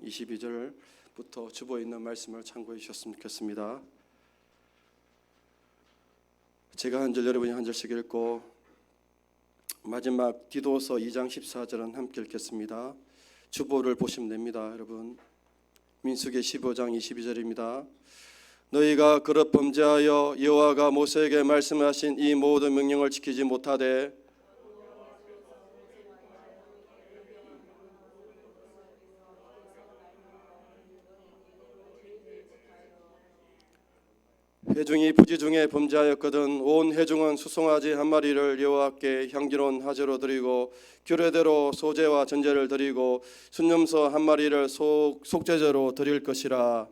15장 22절부터 주보에 있는 말씀을 참고해 주셨으면 좋겠습니다. 제가 한 절, 여러분이 한 절씩 읽고 마지막 디도서 2장 14절은 함께 읽겠습니다. 주보를 보시면 됩니다. 여러분, 민수기 15장 22절입니다. 너희가 그릇 범죄하여 여호와가 모세에게 말씀하신 이 모든 명령을 지키지 못하되 회중이 부지 중에 범죄하였거든 온 회중은 수송아지 한 마리를 여호와께 향기로운 화제로 드리고 규례대로 소제와 전제를 드리고 순념소 한 마리를 속죄제로 드릴 것이라.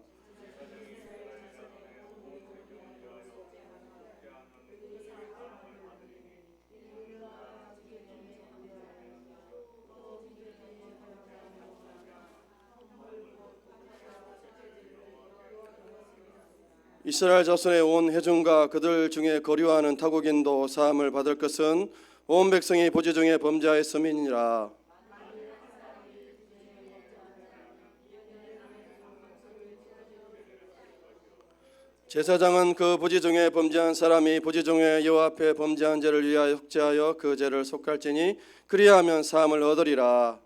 이스라엘 자손의 온 회중과 그들 중에 거류하는 타국인도 사함을 받을 것은 온 백성이 부지 중에 범죄하였음이니라. 제사장은 그 부지 중에 범죄한 사람이 부지 중에 여호와 앞에 범죄한 죄를 위하여 속죄하여 그 죄를 속할지니 그리하면 사함을 얻으리라.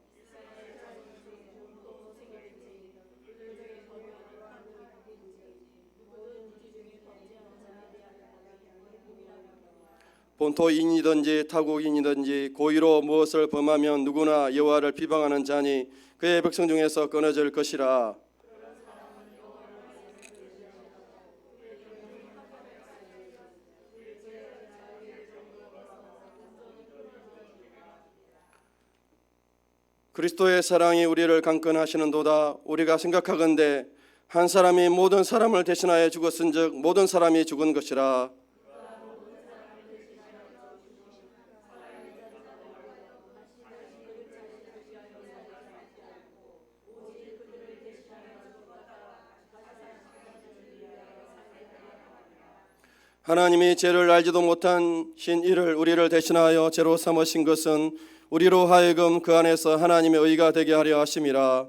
본토인이든지 타국인이든지 고의로 무엇을 범하면 누구나 여호와를 비방하는 자니 그의 백성 중에서 끊어질 것이라. 그리스도의 사랑이 우리를 강건하시는도다. 우리가 생각하건대 한 사람이 모든 사람을 대신하여 죽었은즉 모든 사람이 죽은 것이라. 하나님이 죄를 알지도 못한 이를 우리를 대신하여 죄로 삼으신 것은 우리로 하여금 그 안에서 하나님의 의가 되게 하려 하심이라.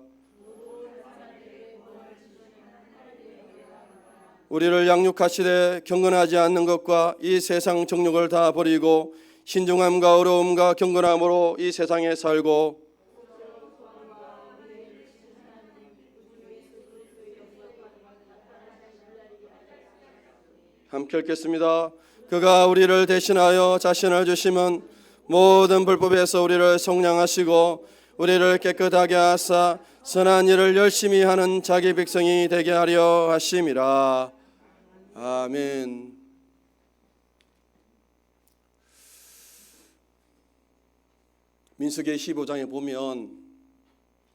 우리를 양육하시되 경건하지 않는 것과 이 세상 정욕을 다 버리고 신중함과 어려움과 경건함으로 이 세상에 살고 함께 읽겠습니다. 그가 우리를 대신하여 자신을 주심은 모든 불법에서 우리를 속량하시고 우리를 깨끗하게 하사 선한 일을 열심히 하는 자기 백성이 되게 하려 하심이라. 아멘. 민수기 15장에 보면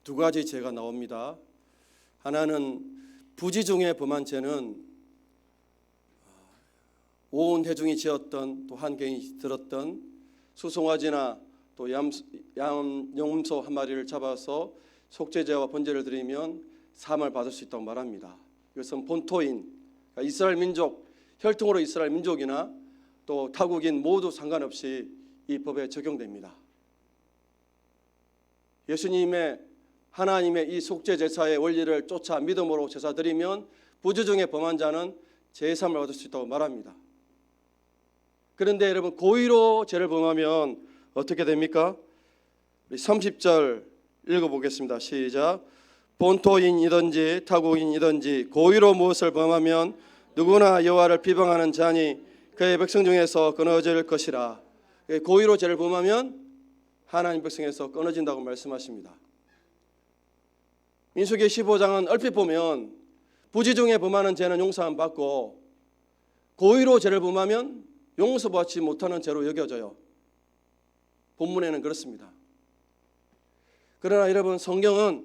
두 가지 죄가 나옵니다. 하나는 부지 중에 범한 죄는 온 회중이 지었던 또 한 개인이 들었던 수송아지나 또 염소 한 마리를 잡아서 속죄제와 번제를 드리면 사함을 받을 수 있다고 말합니다. 이것은 본토인, 그러니까 이스라엘 민족, 혈통으로 이스라엘 민족이나 또 타국인 모두 상관없이 이 법에 적용됩니다. 예수님의 하나님의 이 속죄제사의 원리를 쫓아 믿음으로 제사 드리면 부지 중에 범한 자는 제사함을 얻을 수 있다고 말합니다. 그런데 여러분, 고의로 죄를 범하면 어떻게 됩니까? 우리 30절 읽어보겠습니다. 시작. 본토인이든지 타국인이든지 고의로 무엇을 범하면 누구나 여호와를 비방하는 자니 그의 백성 중에서 끊어질 것이라. 고의로 죄를 범하면 하나님 백성에서 끊어진다고 말씀하십니다. 민수기 15장은 얼핏 보면 부지 중에 범하는 죄는 용서 안 받고 고의로 죄를 범하면 용서받지 못하는 죄로 여겨져요. 본문에는 그렇습니다. 그러나 여러분, 성경은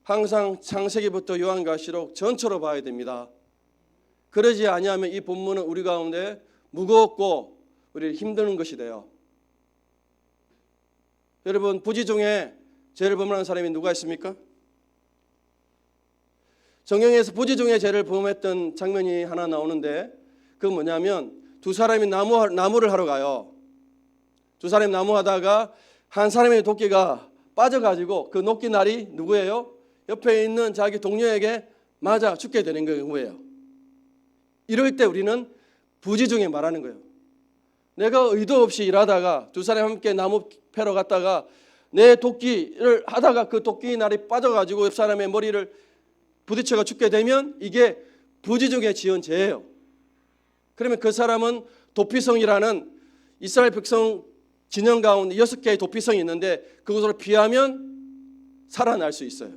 항상 창세기부터 요한계시록 전체로 봐야 됩니다. 그러지 아니하면 이 본문은 우리 가운데 무겁고 우리를 힘드는 것이 돼요. 여러분, 부지 중에 죄를 범하는 사람이 누가 있습니까? 성경에서 부지 중에 죄를 범했던 장면이 하나 나오는데 그건 뭐냐면 두 사람이 나무를 하러 가요. 두 사람이 나무하다가 한 사람의 도끼가 빠져가지고 그 도끼날이 누구예요? 옆에 있는 자기 동료에게 맞아 죽게 되는 경우예요. 이럴 때 우리는 부지 중에 말하는 거예요. 내가 의도 없이 일하다가 두 사람이 함께 나무 패러 갔다가 내 도끼를 하다가 그 도끼 날이 빠져가지고 옆 사람의 머리를 부딪혀가 죽게 되면 이게 부지 중에 지은 죄예요. 그러면 그 사람은 도피성이라는 이스라엘 백성 진영 가운데 6개의 도피성이 있는데 그곳으로 피하면 살아날 수 있어요.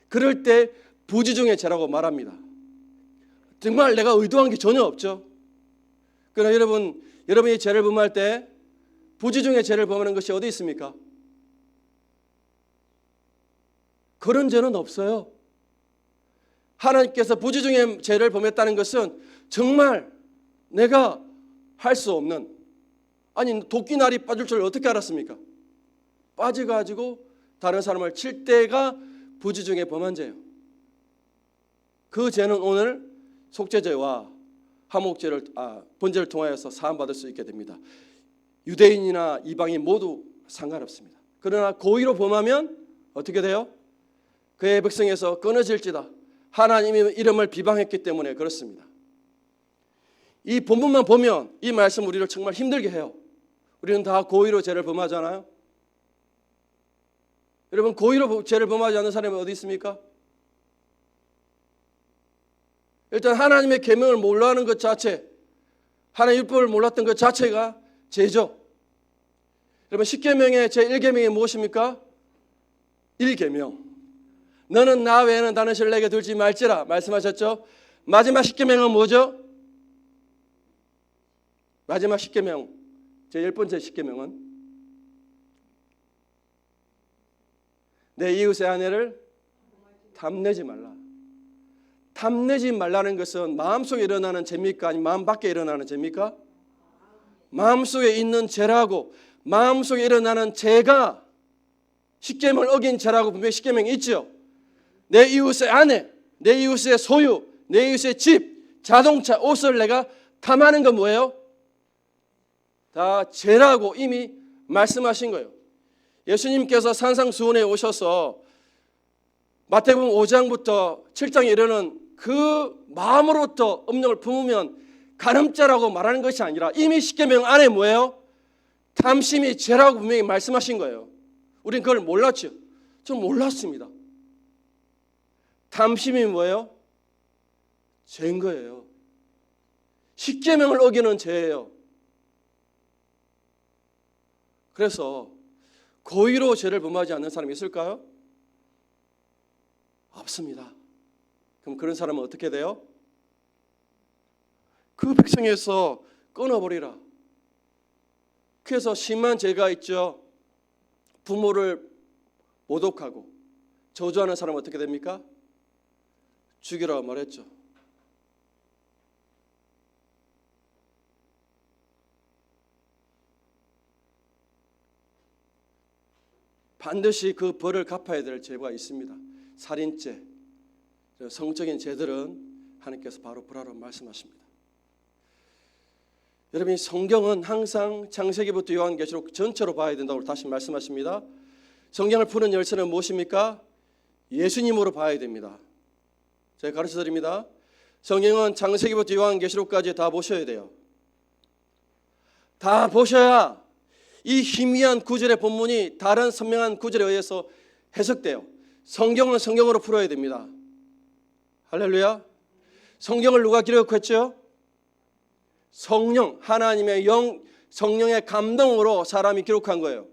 그럴 때 부지 중의 죄라고 말합니다. 정말 내가 의도한 게 전혀 없죠. 그러나 여러분이 죄를 범할 때 부지 중의 죄를 범하는 것이 어디 있습니까? 그런 죄는 없어요. 하나님께서 부지 중의 죄를 범했다는 것은 정말 내가 할 수 없는, 아니 도끼날이 빠질 줄 어떻게 알았습니까? 빠져가지고 다른 사람을 칠 때가 부지 중에 범한 죄예요. 그 죄는 오늘 속죄죄와 화목죄를 번제를 통하여서 사함받을 수 있게 됩니다. 유대인이나 이방인 모두 상관없습니다. 그러나 고의로 범하면 어떻게 돼요? 그의 백성에서 끊어질지다. 하나님의 이름을 비방했기 때문에 그렇습니다. 이 본문만 보면 이 말씀 우리를 정말 힘들게 해요. 우리는 다 고의로 죄를 범하잖아요. 여러분 고의로 죄를 범하지 않는 사람이 어디 있습니까? 일단 하나님의 계명을 몰라하는 것 자체, 하나님의 율법을 몰랐던 것 자체가 죄죠. 여러분 10계명의 제1계명이 무엇입니까? 1계명. 너는 나 외에는 다른 신을 내게 들지 말지라 말씀하셨죠. 마지막 10계명은 뭐죠? 마지막 10계명, 제1번째 10계명은 내 이웃의 아내를 탐내지 말라. 탐내지 말라는 것은 마음속에 일어나는 죄입니까? 아니면 마음 밖에 일어나는 죄입니까? 마음속에 있는 죄라고, 마음속에 일어나는 죄가 10계명을 어긴 죄라고 분명히 10계명이 있죠. 내 이웃의 아내, 내 이웃의 소유, 내 이웃의 집, 자동차, 옷을 내가 탐하는 건 뭐예요? 다 죄라고 이미 말씀하신 거예요. 예수님께서 산상수훈에 오셔서 마태복음 5장부터 7장에 이르는 그 마음으로부터 음욕을 품으면 간음죄라고 말하는 것이 아니라 이미 10계명 안에 뭐예요? 탐심이 죄라고 분명히 말씀하신 거예요. 우린 그걸 몰랐죠. 전 몰랐습니다. 탐심이 뭐예요? 죄인 거예요. 10계명을 어기는 죄예요. 그래서 고의로 죄를 범하지 않는 사람이 있을까요? 없습니다. 그럼 그런 사람은 어떻게 돼요? 그 백성에서 끊어버리라. 그래서 심한 죄가 있죠. 부모를 모독하고 저주하는 사람은 어떻게 됩니까? 죽이라고 말했죠. 반드시 그 벌을 갚아야 될 죄가 있습니다. 살인죄, 성적인 죄들은 하나님께서 바로 벌하라고 말씀하십니다. 여러분 성경은 항상 창세기부터 요한계시록 전체로 봐야 된다고 다시 말씀하십니다. 성경을 푸는 열쇠는 무엇입니까? 예수님으로 봐야 됩니다. 제가 가르쳐 드립니다. 성경은 창세기부터 요한계시록까지 다 보셔야 돼요. 다 보셔야 이 희미한 구절의 본문이 다른 선명한 구절에 의해서 해석돼요. 성경은 성경으로 풀어야 됩니다. 할렐루야. 성경을 누가 기록했죠? 성령, 하나님의 영, 성령의 감동으로 사람이 기록한 거예요.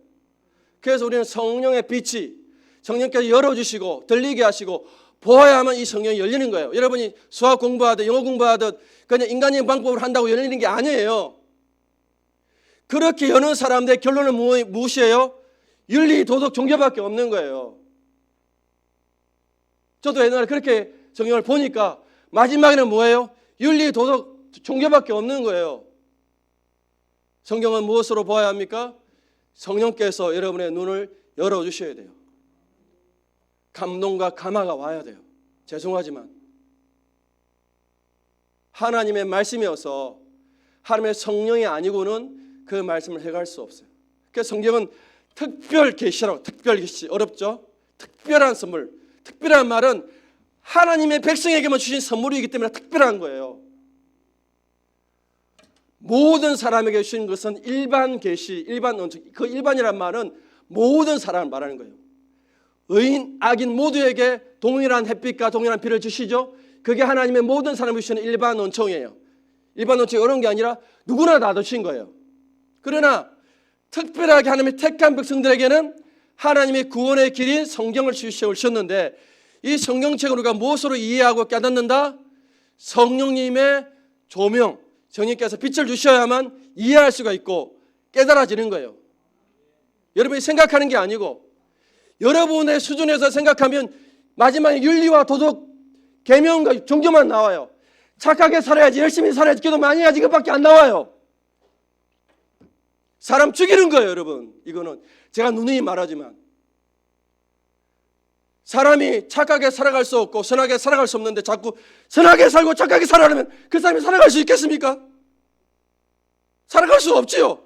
그래서 우리는 성령의 빛이 성령께서 열어주시고 들리게 하시고 보아야만 이 성령이 열리는 거예요. 여러분이 수학 공부하듯 영어 공부하듯 그냥 인간적인 방법으로 한다고 열리는 게 아니에요. 그렇게 여는 사람들의 결론은 무엇이에요? 윤리, 도덕, 종교밖에 없는 거예요. 저도 옛날에 그렇게 성경을 보니까 마지막에는 뭐예요? 윤리, 도덕, 종교밖에 없는 거예요. 성경은 무엇으로 보아야 합니까? 성령께서 여러분의 눈을 열어주셔야 돼요. 감동과 감화가 와야 돼요. 죄송하지만 하나님의 말씀이어서 하나님의 성령이 아니고는 그 말씀을 해갈 수 없어요. 그래서 성경은 특별 계시라고, 특별 계시 어렵죠? 특별한 선물, 특별한 말은 하나님의 백성에게만 주신 선물이기 때문에 특별한 거예요. 모든 사람에게 주신 것은 일반 계시, 일반 언적. 그 일반이란 말은 모든 사람을 말하는 거예요. 의인, 악인 모두에게 동일한 햇빛과 동일한 비를 주시죠. 그게 하나님의 모든 사람을 주시는 일반 언총이에요. 일반 언총이 어려운 게 아니라 누구나 다 주신 거예요. 그러나 특별하게 하나님의 택한 백성들에게는 하나님의 구원의 길인 성경을 주셨는데, 이 성경책을 우리가 무엇으로 이해하고 깨닫는다? 성령님의 조명, 성령님께서 빛을 주셔야만 이해할 수가 있고 깨달아지는 거예요. 여러분이 생각하는 게 아니고 여러분의 수준에서 생각하면 마지막에 윤리와 도덕, 계명과 종교만 나와요. 착하게 살아야지, 열심히 살아야지, 기도 많이 해야지, 이것밖에 안 나와요. 사람 죽이는 거예요, 여러분. 이거는 제가 누누이 말하지만 사람이 착하게 살아갈 수 없고 선하게 살아갈 수 없는데 자꾸 선하게 살고 착하게 살아가면 그 사람이 살아갈 수 있겠습니까? 살아갈 수 없지요.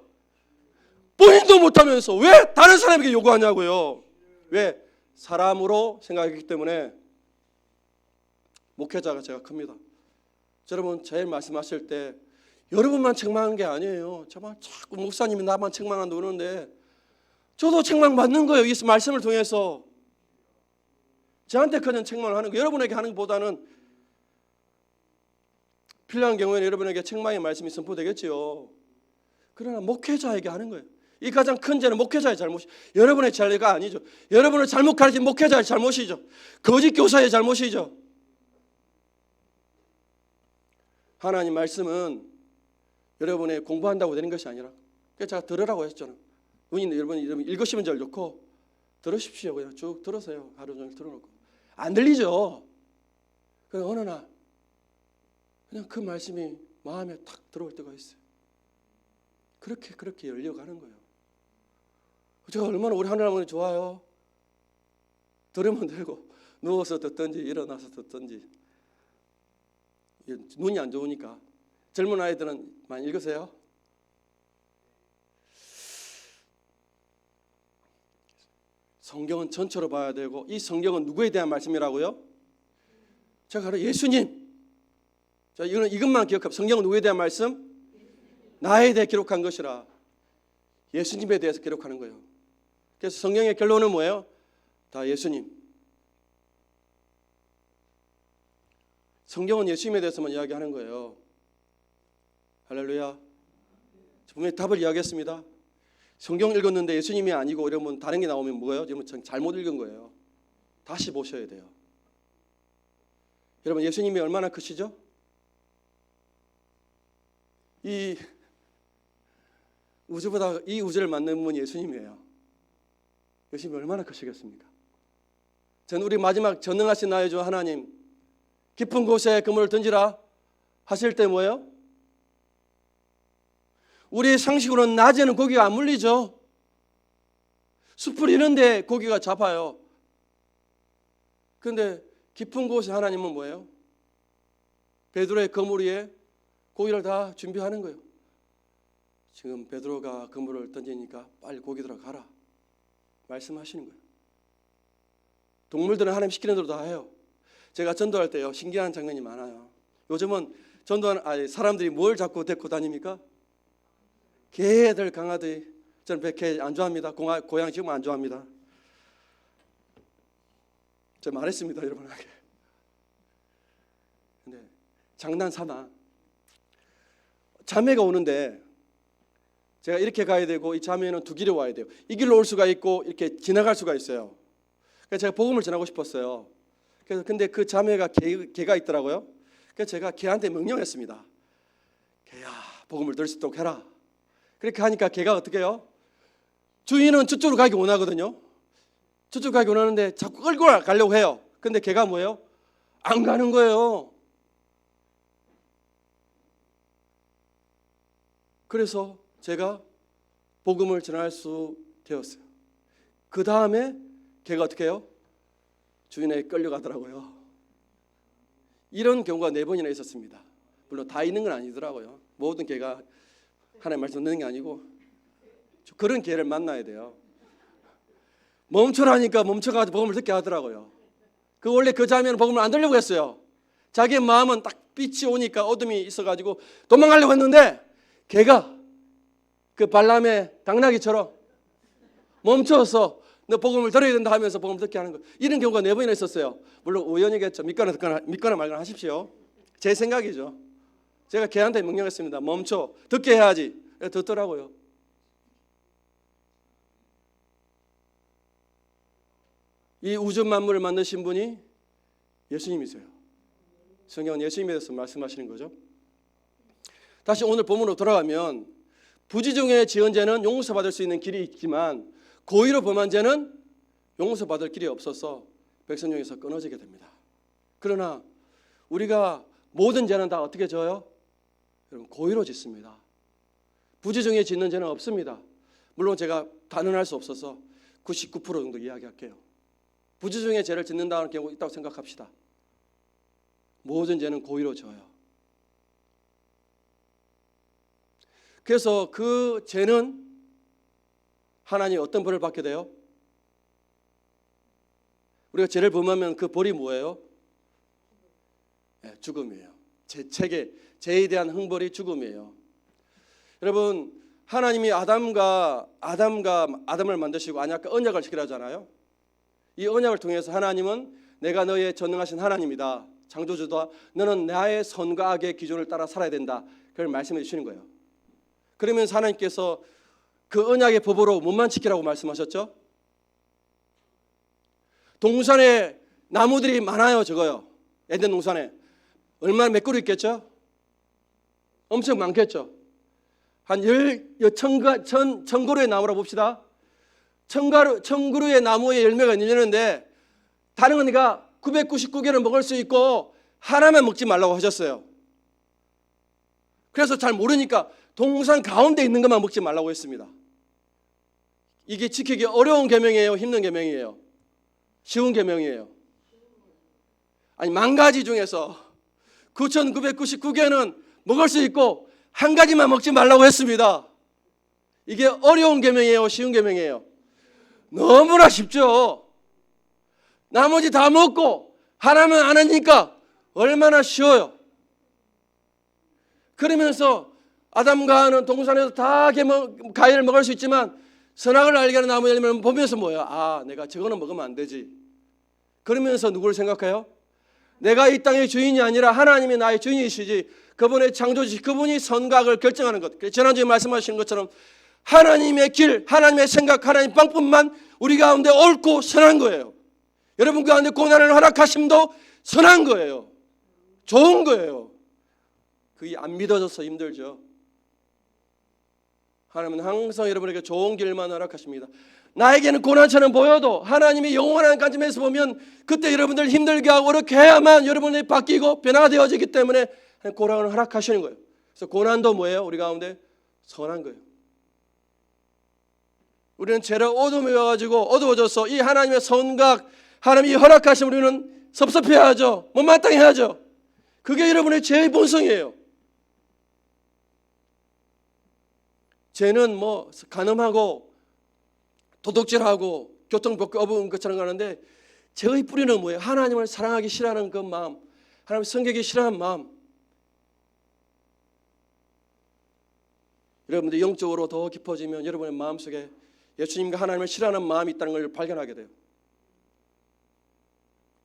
본인도 못하면서 왜 다른 사람에게 요구하냐고요. 왜? 사람으로 생각했기 때문에 목회자가 제가 큽니다. 여러분 제일 말씀하실 때 여러분만 책망한 게 아니에요. 정말 자꾸 목사님이 나만 책망한다 그러는데 저도 책망받는 거예요. 이 말씀을 통해서. 저한테 그냥 책망을 하는 거, 여러분에게 하는 것보다는 필요한 경우에는 여러분에게 책망의 말씀이 선포되겠지요. 그러나 목회자에게 하는 거예요. 이 가장 큰 죄는 목회자의 잘못이, 여러분의 죄가 아니죠. 여러분을 잘못 가르친 목회자의 잘못이죠. 거짓 교사의 잘못이죠. 하나님 말씀은 여러분의 공부한다고 되는 것이 아니라, 그래서 제가 들으라고 했잖아요. 여러분 읽으시면 잘 좋고 들으십시오. 그냥 쭉 들으세요. 하루 종일 들어놓고 안 들리죠. 그냥 어느 날 그냥 그 말씀이 마음에 탁 들어올 때가 있어요. 그렇게 열려가는 거예요. 제가 얼마나 우리 하나님이 좋아요. 들으면 되고 누워서 듣든지 일어나서 듣든지. 눈이 안 좋으니까 젊은 아이들은 많이 읽으세요. 성경은 전체로 봐야 되고, 이 성경은 누구에 대한 말씀이라고요? 제가 바로 예수님. 자, 이것만 기억하고, 성경은 누구에 대한 말씀? 나에 대해 기록한 것이라. 예수님에 대해서 기록하는 거예요. 그래서 성경의 결론은 뭐예요? 다 예수님. 성경은 예수님에 대해서만 이야기하는 거예요. 할렐루야. 분명히 답을 이야기했습니다. 성경 읽었는데 예수님이 아니고 이러면 다른 게 나오면 뭐예요? 여러분 잘못 읽은 거예요. 다시 보셔야 돼요. 여러분 예수님이 얼마나 크시죠? 이 우주보다 이 우주를 만든 분이 예수님이에요. 예수님이 얼마나 크시겠습니까? 전 우리 마지막 전능하신 나의 주 하나님, 깊은 곳에 그물을 던지라 하실 때 뭐예요? 우리의 상식으로는 낮에는 고기가 안 물리죠. 숲을 이런데 고기가 잡아요. 그런데 깊은 곳에 하나님은 뭐예요? 베드로의 그물 위에 고기를 다 준비하는 거예요. 지금 베드로가 그물을 던지니까 빨리 고기 들어가라 말씀하시는 거예요. 동물들은 하나님 시키는 대로 다 해요. 제가 전도할 때요 신기한 장면이 많아요. 요즘은 전도하는 사람들이 뭘 자꾸 데리고 다닙니까? 개들, 강아지. 저는 개 안 좋아합니다. 고양이 지금 안 좋아합니다. 제가 말했습니다, 여러분에게. 근데 장난 삼아 자매가 오는데 제가 이렇게 가야 되고 이 자매는 두 길로 와야 돼요. 이 길로 올 수가 있고 이렇게 지나갈 수가 있어요. 그래서 제가 복음을 전하고 싶었어요. 그래서 근데 그 자매가 개가 있더라고요. 그래서 제가 개한테 명령했습니다. 개야, 복음을 들을 수 있도록 해라. 그렇게 하니까 개가 어떻게 해요? 주인은 저쪽으로 가기 원하거든요. 저쪽으로 가기 원하는데 자꾸 끌고 가려고 해요. 근데 개가 뭐예요? 안 가는 거예요. 그래서 제가 복음을 전할 수 되었어요. 그 다음에 개가 어떻게 해요? 주인에게 끌려가더라고요. 이런 경우가 4번이나 있었습니다. 물론 다 있는 건 아니더라고요. 모든 개가 하나님 말씀 듣는 게 아니고 그런 개를 만나야 돼요. 멈춰라니까 멈춰가지고 복음을 듣게 하더라고요. 원래 그 자매는 복음을 안 들려고 했어요. 자기의 마음은 딱 빛이 오니까 어둠이 있어가지고 도망가려고 했는데 걔가 그 발람의 당나귀처럼 멈춰서 너 복음을 들어야 된다 하면서 복음을 듣게 하는 거. 이런 경우가 4번이나 있었어요. 물론 우연이겠죠. 믿거나 말거나 하십시오. 제 생각이죠. 제가 걔한테 명령했습니다. 멈춰. 듣게 해야지. 듣더라고요. 이 우주 만물을 만드신 분이 예수님이세요. 성경은 예수님에 대해서 말씀하시는 거죠. 다시 오늘 본문으로 돌아가면 부지 중에 지은 죄는 용서받을 수 있는 길이 있지만 고의로 범한 죄는 용서받을 길이 없어서 백성 중에서 끊어지게 됩니다. 그러나 우리가 모든 죄는 다 어떻게 져요? 여러분, 고의로 짓습니다. 부지 중에 짓는 죄는 없습니다. 물론 제가 단언할 수 없어서 99% 정도 이야기할게요. 부지 중에 죄를 짓는다는 경우 있다고 생각합시다. 모든 죄는 고의로 져요. 그래서 그 죄는 하나님 어떤 벌을 받게 돼요? 우리가 죄를 범하면 그 벌이 뭐예요? 네, 죽음이에요. 죄에 대한 형벌이 죽음이에요. 여러분, 하나님이 아담을 만드시고 안약과 언약을 시키라잖아요. 이 언약을 통해서 하나님은 내가 너의 전능하신 하나님이다. 창조주다. 너는 나의 선과 악의 기준을 따라 살아야 된다. 그걸 말씀해 주시는 거예요. 그러면서 하나님께서 그 언약의 법으로 뭐만 지키라고 말씀하셨죠? 동산에 나무들이 많아요. 저거요. 에덴 동산에. 얼마나 몇 그루 있겠죠? 엄청 많겠죠. 한 1000그루의 나무라 봅시다. 1000그루의 나무에 열매가 열리는데 다른 언니가 999개를 먹을 수 있고 하나만 먹지 말라고 하셨어요. 그래서 잘 모르니까 동산 가운데 있는 것만 먹지 말라고 했습니다. 이게 지키기 어려운 계명이에요? 힘든 계명이에요? 쉬운 계명이에요? 아니, 10,000가지 중에서 9,999개는 먹을 수 있고 한 가지만 먹지 말라고 했습니다. 이게 어려운 계명이에요? 쉬운 계명이에요? 너무나 쉽죠. 나머지 다 먹고 하나만 안 하니까 얼마나 쉬워요. 그러면서 아담과 하와는 동산에서 다 과일을 먹을 수 있지만 선악을 알게 하는 나무 열매를 보면서 뭐예요? 아, 내가 저거는 먹으면 안 되지. 그러면서 누구를 생각해요? 내가 이 땅의 주인이 아니라 하나님이 나의 주인이시지. 그분의 창조주시, 그분이 선과 악을 결정하는 것. 지난주에 말씀하신 것처럼 하나님의 길, 하나님의 생각, 하나님 방법만 우리 가운데 옳고 선한 거예요. 여러분 가운데 고난을 허락하심도 선한 거예요. 좋은 거예요. 그게 안 믿어져서 힘들죠. 하나님은 항상 여러분에게 좋은 길만 허락하십니다. 나에게는 고난처럼 보여도 하나님이 영원한 관점에서 보면 그때 여러분들 힘들게 하고 어렵게 해야만 여러분이 바뀌고 변화되어지기 때문에 고난을 허락하시는 거예요. 그래서 고난도 뭐예요? 우리 가운데 선한 거예요. 우리는 죄를 어둠에 와가지고 어두워져서 이 하나님의 선각, 하나님이 허락하시면 우리는 섭섭해야죠. 못마땅해야죠. 그게 여러분의 죄의 본성이에요. 죄는 뭐 간음하고 도둑질하고 교통법규 어긴 것처럼 가는데 죄의 뿌리는 뭐예요? 하나님을 사랑하기 싫어하는 그 마음, 하나님을 섬기기 싫어하는 마음. 여러분들 영적으로 더 깊어지면 여러분의 마음속에 예수님과 하나님을 싫어하는 마음이 있다는 걸 발견하게 돼요.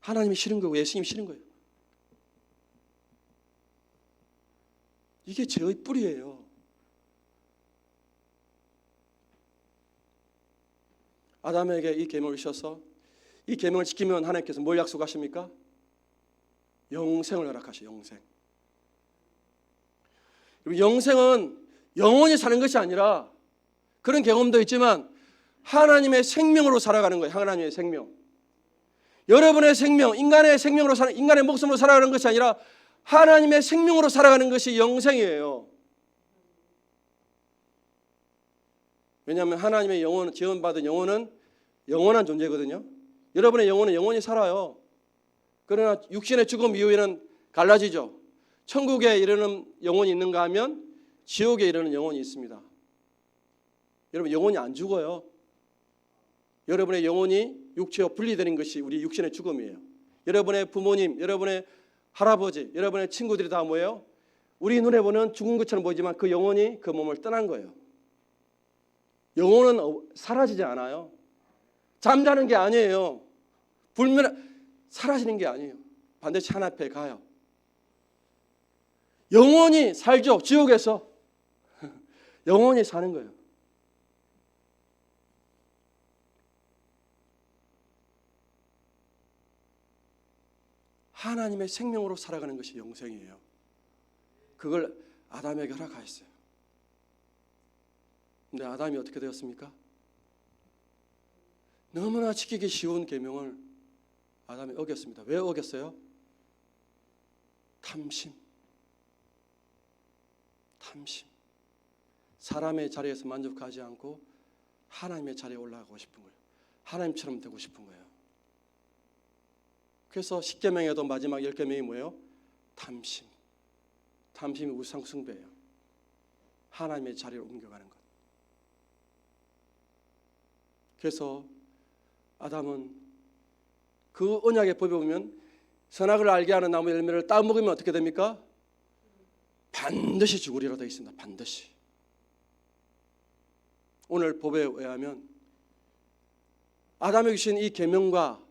하나님이 싫은 거고 예수님이 싫은 거예요. 이게 죄의 뿌리예요. 아담에게 이 계명을 주셔서 이 계명을 지키면 하나님께서 뭘 약속하십니까? 영생을 허락하셔요. 영생. 영생은 영원히 사는 것이 아니라 그런 경험도 있지만 하나님의 생명으로 살아가는 거예요. 하나님의 생명. 여러분의 생명, 인간의 생명으로 인간의 목숨으로 살아가는 것이 아니라 하나님의 생명으로 살아가는 것이 영생이에요. 왜냐하면 하나님의 영혼, 지원받은 영혼은 영원한 존재거든요. 여러분의 영혼은 영원히 살아요. 그러나 육신의 죽음 이후에는 갈라지죠. 천국에 이르는 영혼이 있는가 하면 지옥에 이르는 영혼이 있습니다. 여러분, 영혼이 안 죽어요. 여러분의 영혼이 육체와 분리되는 것이 우리 육신의 죽음이에요. 여러분의 부모님, 여러분의 할아버지, 여러분의 친구들이 다 뭐예요? 우리 눈에 보는 죽은 것처럼 보이지만 그 영혼이 그 몸을 떠난 거예요. 영혼은 사라지지 않아요. 잠자는 게 아니에요. 사라지는 게 아니에요. 반드시 하나님 앞에 가요. 영원히 살죠. 지옥에서 영원히 사는 거예요. 하나님의 생명으로 살아가는 것이 영생이에요. 그걸 아담에게 허락하였어요. 근데 아담이 어떻게 되었습니까? 너무나 지키기 쉬운 계명을 아담이 어겼습니다. 왜 어겼어요? 탐심. 사람의 자리에서 만족하지 않고 하나님의 자리에 올라가고 싶은 거예요. 하나님처럼 되고 싶은 거예요. 그래서 10계명에도 마지막 10계명이 뭐예요? 탐심. 탐심이 우상숭배예요. 하나님의 자리를 옮겨가는 것. 그래서 아담은 그 언약의 법에 보면 선악을 알게 하는 나무 열매를 따먹으면 어떻게 됩니까? 반드시 죽으리라 되어 있습니다. 반드시. 오늘 법에 의하면 아담에게 주신 이 계명과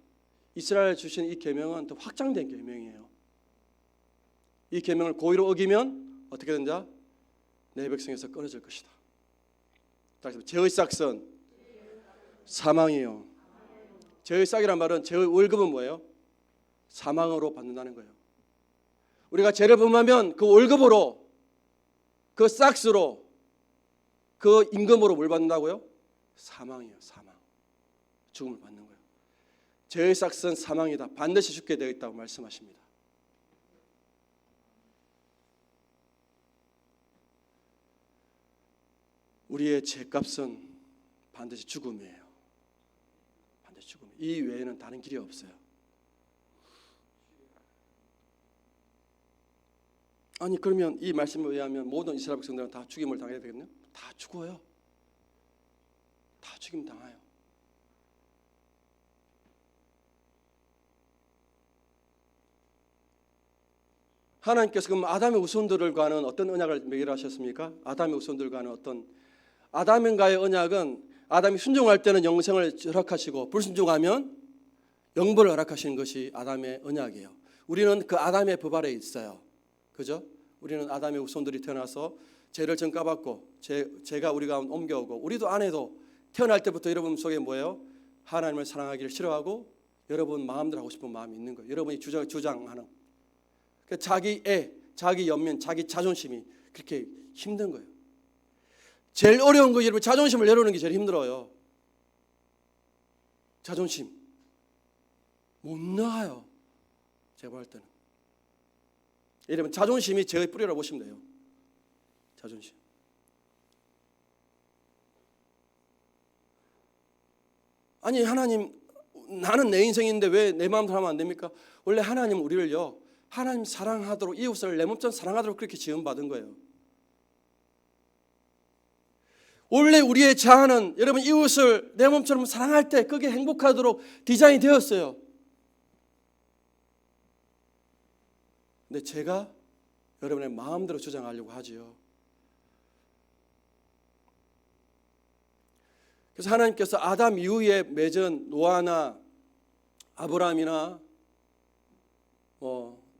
이스라엘에 주신 이 계명은 더 확장된 계명이에요. 이 계명을 고의로 어기면 어떻게 된다? 내 백성에서 끊어질 것이다. 죄의 싹은 사망이요. 죄의 싹이란 말은 죄의 월급은 뭐예요? 사망으로 받는다는 거예요. 우리가 죄를 범하면 그 월급으로, 그 싹스로, 그 임금으로 뭘 받는다고요? 사망이에요. 사망. 죽음을 받는 거예요. 죄의 싹은 사망이다. 반드시 죽게 되어 있다고 말씀하십니다. 우리의 죄값은 반드시 죽음이에요. 반드시 죽음. 이 외에는 다른 길이 없어요. 아니 그러면 이 말씀에 의하면 모든 이스라엘 백성들은 다 죽임을 당해야 되겠네요? 다 죽어요. 다 죽임 당해요. 하나님께서 그럼 아담의 후손들과는 어떤 언약을 맺기로 하셨습니까? 아담의 후손들과는 어떤 아담과의 언약은 아담이 순종할 때는 영생을 허락하시고 불순종하면 영벌을 허락하시는 것이 아담의 언약이에요. 우리는 그 아담의 법 아래에 있어요. 그죠? 우리는 아담의 후손들이 태어나서 죄를 전가받고 죄가 우리 가운데 옮겨오고 우리도 아내도 태어날 때부터 여러분 속에 뭐예요? 하나님을 사랑하기를 싫어하고 여러분 마음대로 하고 싶은 마음이 있는 거예요. 여러분이 주장하는 자기 자기 연민, 자기 자존심이 그렇게 힘든 거예요. 제일 어려운 거 여러분 자존심을 내려놓는 게 제일 힘들어요. 자존심 못 나아요. 제가 볼 때는 여러분 자존심이 죄의 뿌리라고 보시면 돼요. 자존심. 아니 하나님 나는 내 인생인데 왜 내 마음대로 하면 안 됩니까? 원래 하나님은 우리를요 하나님 사랑하도록 이웃을 내 몸처럼 사랑하도록 그렇게 지음받은 거예요. 원래 우리의 자아는 여러분 이웃을 내 몸처럼 사랑할 때 그게 행복하도록 디자인이 되었어요. 근데 제가 여러분의 마음대로 주장하려고 하지요. 그래서 하나님께서 아담 이후에 맺은 노아나 아브라함이나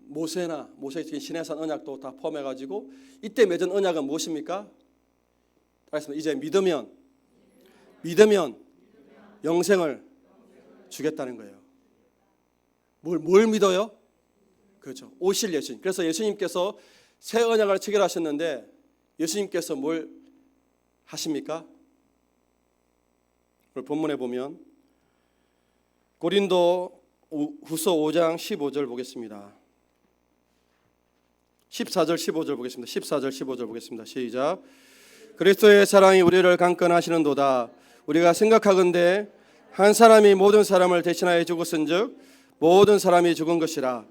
모세의 시내산 언약도 다 포함해가지고 이때 맺은 언약은 무엇입니까? 그래서 이제 믿으면 영생을 주겠다는 거예요. 뭘 믿어요? 그렇죠. 오실 예수님. 그래서 예수님께서 새 언약을 체결하셨는데 예수님께서 뭘 하십니까? 오늘 본문에 보면 고린도 후서 5장 15절 보겠습니다. 14절 15절 보겠습니다. 14절 15절 보겠습니다. 시작. 그리스도의 사랑이 우리를 강건하시는도다. 우리가 생각하건대 한 사람이 모든 사람을 대신하여 죽었은즉 모든 사람이 죽은 것이라.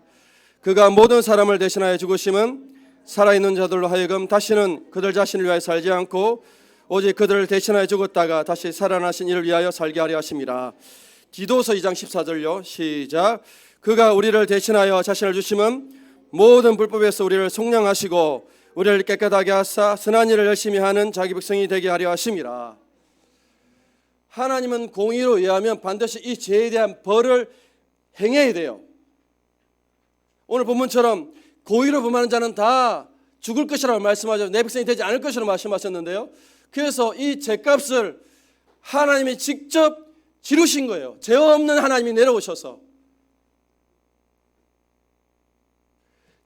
그가 모든 사람을 대신하여 죽으심은 살아있는 자들로 하여금 다시는 그들 자신을 위하여 살지 않고 오직 그들을 대신하여 죽었다가 다시 살아나신 이를 위하여 살게 하려 하심이라. 디도서 2장 14절요. 시작. 그가 우리를 대신하여 자신을 주심은 모든 불법에서 우리를 속량하시고 우리를 깨끗하게 하사 선한 일을 열심히 하는 자기 백성이 되게 하려 하심이라. 하나님은 공의로 의하면 반드시 이 죄에 대한 벌을 행해야 돼요. 오늘 본문처럼 고의로 범하는 자는 다 죽을 것이라고 말씀하죠. 내 백성이 되지 않을 것이라고 말씀하셨는데요. 그래서 이 죄값을 하나님이 직접 지르신 거예요. 죄 없는 하나님이 내려오셔서.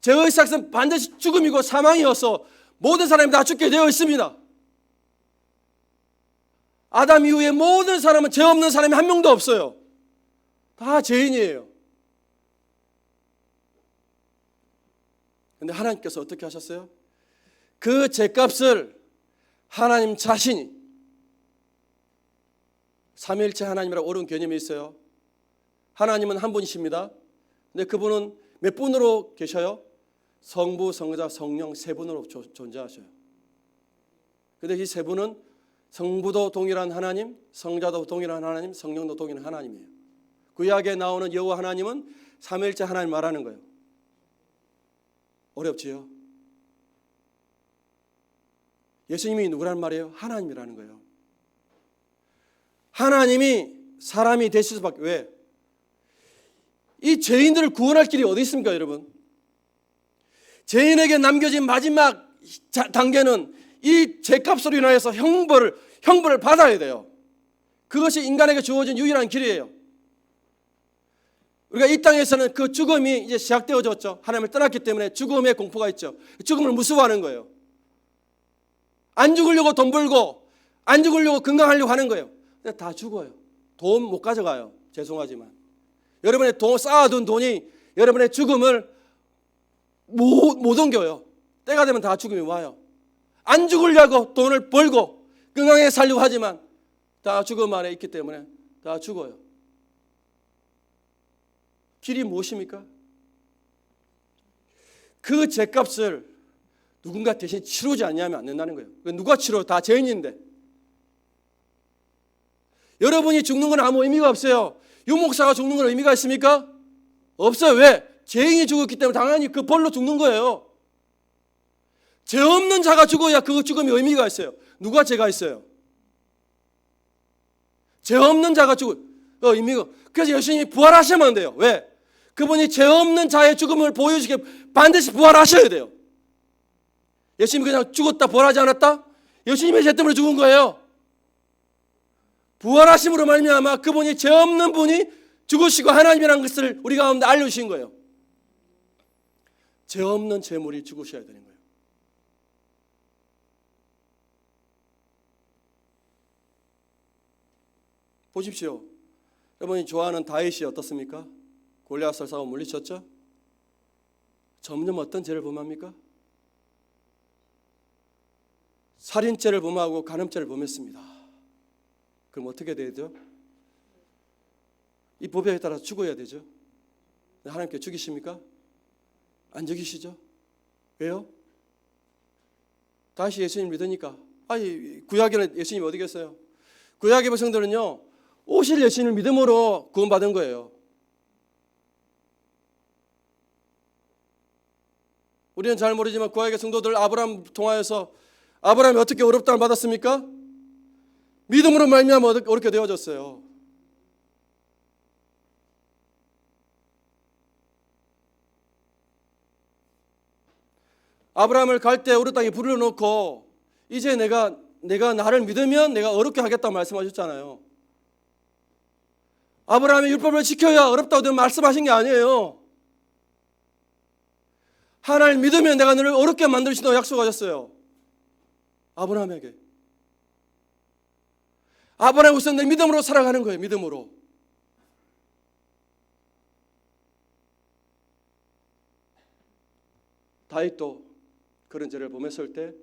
죄의 시작은 반드시 죽음이고 사망이어서 모든 사람이 다 죽게 되어 있습니다. 아담 이후에 모든 사람은 죄 없는 사람이 한 명도 없어요. 다 죄인이에요. 그런데 하나님께서 어떻게 하셨어요? 그 죄값을 하나님 자신이, 삼위일체 하나님이라고 옳은 개념이 있어요. 하나님은 한 분이십니다. 근데 그분은 몇 분으로 계셔요? 성부, 성자, 성령 세 분으로 존재하셔요. 그런데 이 세 분은 성부도 동일한 하나님, 성자도 동일한 하나님, 성령도 동일한 하나님이에요. 구약에 나오는 여호와 하나님은 삼위일체 하나님 말하는 거예요. 어렵지요? 예수님이 누구란 말이에요? 하나님이라는 거예요. 하나님이 사람이 되실 수밖에. 왜? 이 죄인들을 구원할 길이 어디 있습니까, 여러분? 죄인에게 남겨진 마지막 단계는 이 죄값으로 인하여서 형벌을 받아야 돼요. 그것이 인간에게 주어진 유일한 길이에요. 우리가 이 땅에서는 그 죽음이 이제 시작되어졌죠. 하나님을 떠났기 때문에 죽음의 공포가 있죠. 죽음을 무서워하는 거예요. 안 죽으려고 돈 벌고 안 죽으려고 건강하려고 하는 거예요. 근데 다 죽어요. 돈 못 가져가요. 죄송하지만 여러분의 쌓아둔 돈이 여러분의 죽음을 못 옮겨요. 때가 되면 다 죽음이 와요. 안 죽으려고 돈을 벌고 건강하게 살려고 하지만 다 죽음 안에 있기 때문에 다 죽어요. 길이 무엇입니까? 그 죄값을 누군가 대신 치르지 않냐면 안 된다는 거예요. 누가 치러? 다 죄인인데. 여러분이 죽는 건 아무 의미가 없어요. 유 목사가 죽는 건 의미가 있습니까? 없어요. 왜? 죄인이 죽었기 때문에 당연히 그 벌로 죽는 거예요. 죄 없는 자가 죽어야 그 죽음이 의미가 있어요. 누가 죄가 있어요? 죄 없는 자가 죽을 의미가. 그래서 예수님이 부활하시면 안 돼요. 왜? 그분이 죄 없는 자의 죽음을 보여주게 반드시 부활하셔야 돼요. 예수님이 그냥 죽었다 부활하지 않았다? 예수님의 죄 때문에 죽은 거예요. 부활하심으로 말미암아 그분이 죄 없는 분이 죽으시고 하나님이라는 것을 우리 가운데 알려주신 거예요. 죄 없는 제물이 죽으셔야 되는 거예요. 보십시오. 여러분이 좋아하는 다윗이 어떻습니까? 골리앗을 싸워 물리쳤죠? 점점 어떤 죄를 범합니까? 살인죄를 범하고 간음죄를 범했습니다. 그럼 어떻게 되죠? 이 법에 따라 죽어야 되죠. 하나님께 죽이십니까? 안 죽이시죠? 왜요? 다시 예수님 믿으니까. 구약에는 예수님이 어디 계세요? 구약의 백성들은요, 오실 예수님을 믿음으로 구원받은 거예요. 우리는 잘 모르지만 구약의 성도들 아브라함 통하여서 아브라함이 어떻게 어렵다를 받았습니까? 믿음으로 말미암아 어렵게 되어졌어요. 아브라함을 갈 때 우리 땅에 불러놓고 이제 내가 나를 믿으면 내가 어렵게 하겠다고 말씀하셨잖아요. 아브라함이 율법을 지켜야 어렵다고 말씀하신 게 아니에요. 하나님 믿으면 내가 너를 어렵게 만들신다고 약속하셨어요. 아브라함에게. 아브라함이 우선 내 믿음으로 살아가는 거예요. 믿음으로. 다윗도 그런 죄를 범했을 때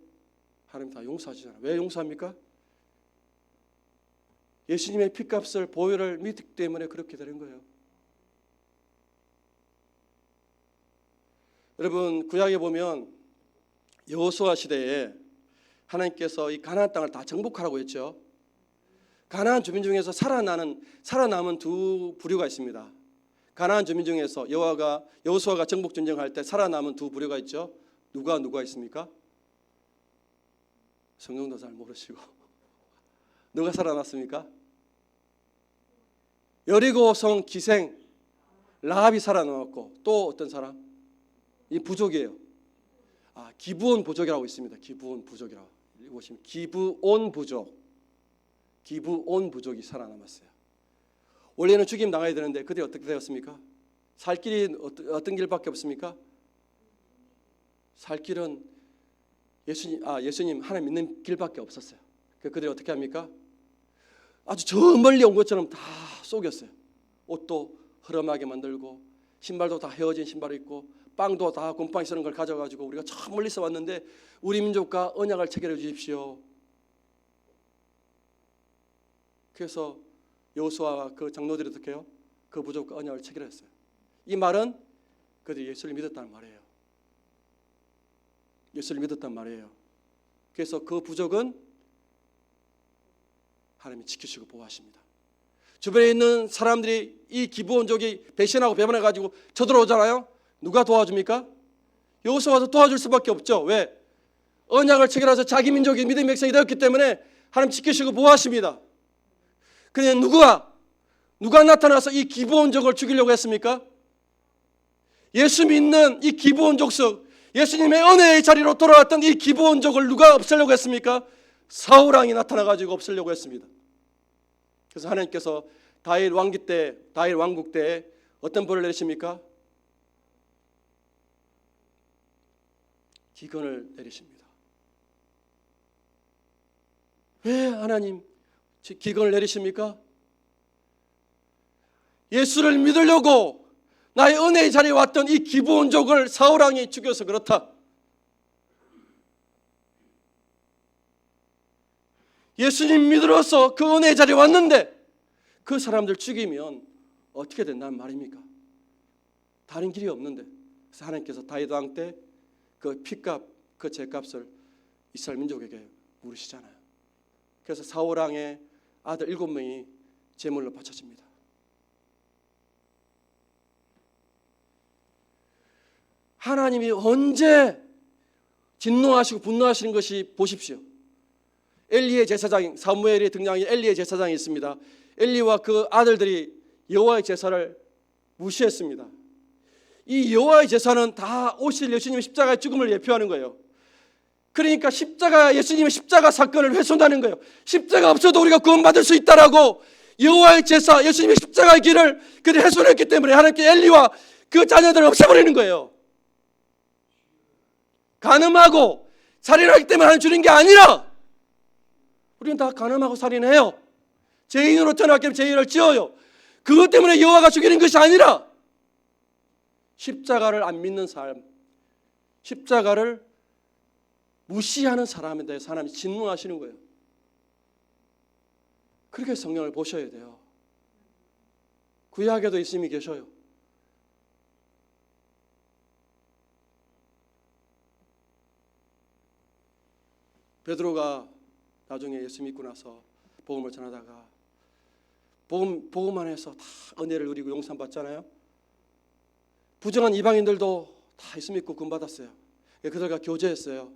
하나님 다 용서하시잖아요. 왜 용서합니까? 예수님의 피값을 보혈을 믿기 때문에 그렇게 되는 거예요. 여러분 구약에 보면 여호수아 시대에 하나님께서 이 가나안 땅을 다 정복하라고 했죠. 가나안 주민 중에서 살아남은 두 부류가 있습니다. 가나안 주민 중에서 여호수아가 정복 전쟁할 때 살아남은 두 부류가 있죠. 누가 있습니까? 성경도 잘 모르시고 누가 살아났습니까? 여리고성 기생 라합이 살아남았고, 또 어떤 사람? 이 부족이에요. 기브온 부족이라고 있습니다. 기브온 부족이라고. 보시면 기브온 부족이 살아남았어요. 원래는 죽임 당해야 되는데 그들이 어떻게 되었습니까? 살 길이 어떤 길밖에 없습니까? 살 길은 예수님 하나님 믿는 길밖에 없었어요. 그들이 어떻게 합니까? 아주 저 멀리 온 것처럼 다 속였어요. 옷도 허름하게 만들고 신발도 다 헤어진 신발을 입고 빵도 다 곰팡이 쓰는 걸 가져가지고 우리가 저 멀리서 왔는데 우리 민족과 언약을 체결해 주십시오. 그래서 여호수아와 그 장로들이 어떻게 해요? 그 부족과 언약을 체결했어요. 이 말은 그들이 예수를 믿었다는 말이에요. 예수를 믿었단 말이에요. 그래서 그 부족은 하나님이 지키시고 보호하십니다. 주변에 있는 사람들이 이 기브온족이 배신하고 배반해가지고 쳐들어오잖아요. 누가 도와줍니까? 여호수아가 도와줄 수밖에 없죠. 왜? 언약을 체결해서 자기 민족이 믿음의 백성이 되었기 때문에 하나님 지키시고 보호하십니다. 그런데 누가 나타나서 이 기브온족을 죽이려고 했습니까? 예수 믿는 이 기브온족 속 예수님의 은혜의 자리로 돌아왔던 이 기브온족을 누가 없애려고 했습니까? 사울 왕이 나타나가지고 없애려고 했습니다. 그래서 하나님께서 다윗 왕국 때 어떤 벌을 내리십니까? 기근을 내리십니다. 왜 하나님 기근을 내리십니까? 예수를 믿으려고 나의 은혜의 자리에 왔던 이 기브온족을 사울 왕이 죽여서 그렇다. 예수님 믿으러서 그 은혜의 자리에 왔는데 그 사람들 죽이면 어떻게 된다는 말입니까? 다른 길이 없는데. 그래서 하나님께서 다윗 왕 때 그 피값, 그 죄값을 이스라엘 민족에게 물으시잖아요. 그래서 사울 왕의 아들 7명이 제물로 바쳐집니다. 하나님이 언제 진노하시고 분노하시는 것이 보십시오. 엘리의 제사장, 사무엘이 등장한 엘리의 제사장이 있습니다. 엘리와 그 아들들이 여호와의 제사를 무시했습니다. 이 여호와의 제사는 다 오실 예수님의 십자가의 죽음을 예표하는 거예요. 그러니까 예수님의 십자가 사건을 훼손하는 거예요. 십자가 없어도 우리가 구원받을 수 있다라고 여호와의 제사, 예수님의 십자가의 길을 그들이 훼손했기 때문에 하나님께 엘리와 그 자녀들을 없애버리는 거예요. 간음하고 살인하기 때문에 하나님 주는 게 아니라 우리는 다 간음하고 살인해요. 죄인으로 태어났기 때문에 죄인을 지어요. 그것 때문에 여호와가 죽이는 것이 아니라 십자가를 안 믿는 삶, 십자가를 무시하는 사람에 대해서 하나님이 진노하시는 거예요. 그렇게 성경을 보셔야 돼요. 구약에도 예수님이 계셔요. 베드로가 나중에 예수 믿고 나서 복음을 전하다가 복음만 해서 다 은혜를 누리고 용서 받잖아요. 부정한 이방인들도 다 예수 믿고 구원받았어요. 그들과 교제했어요.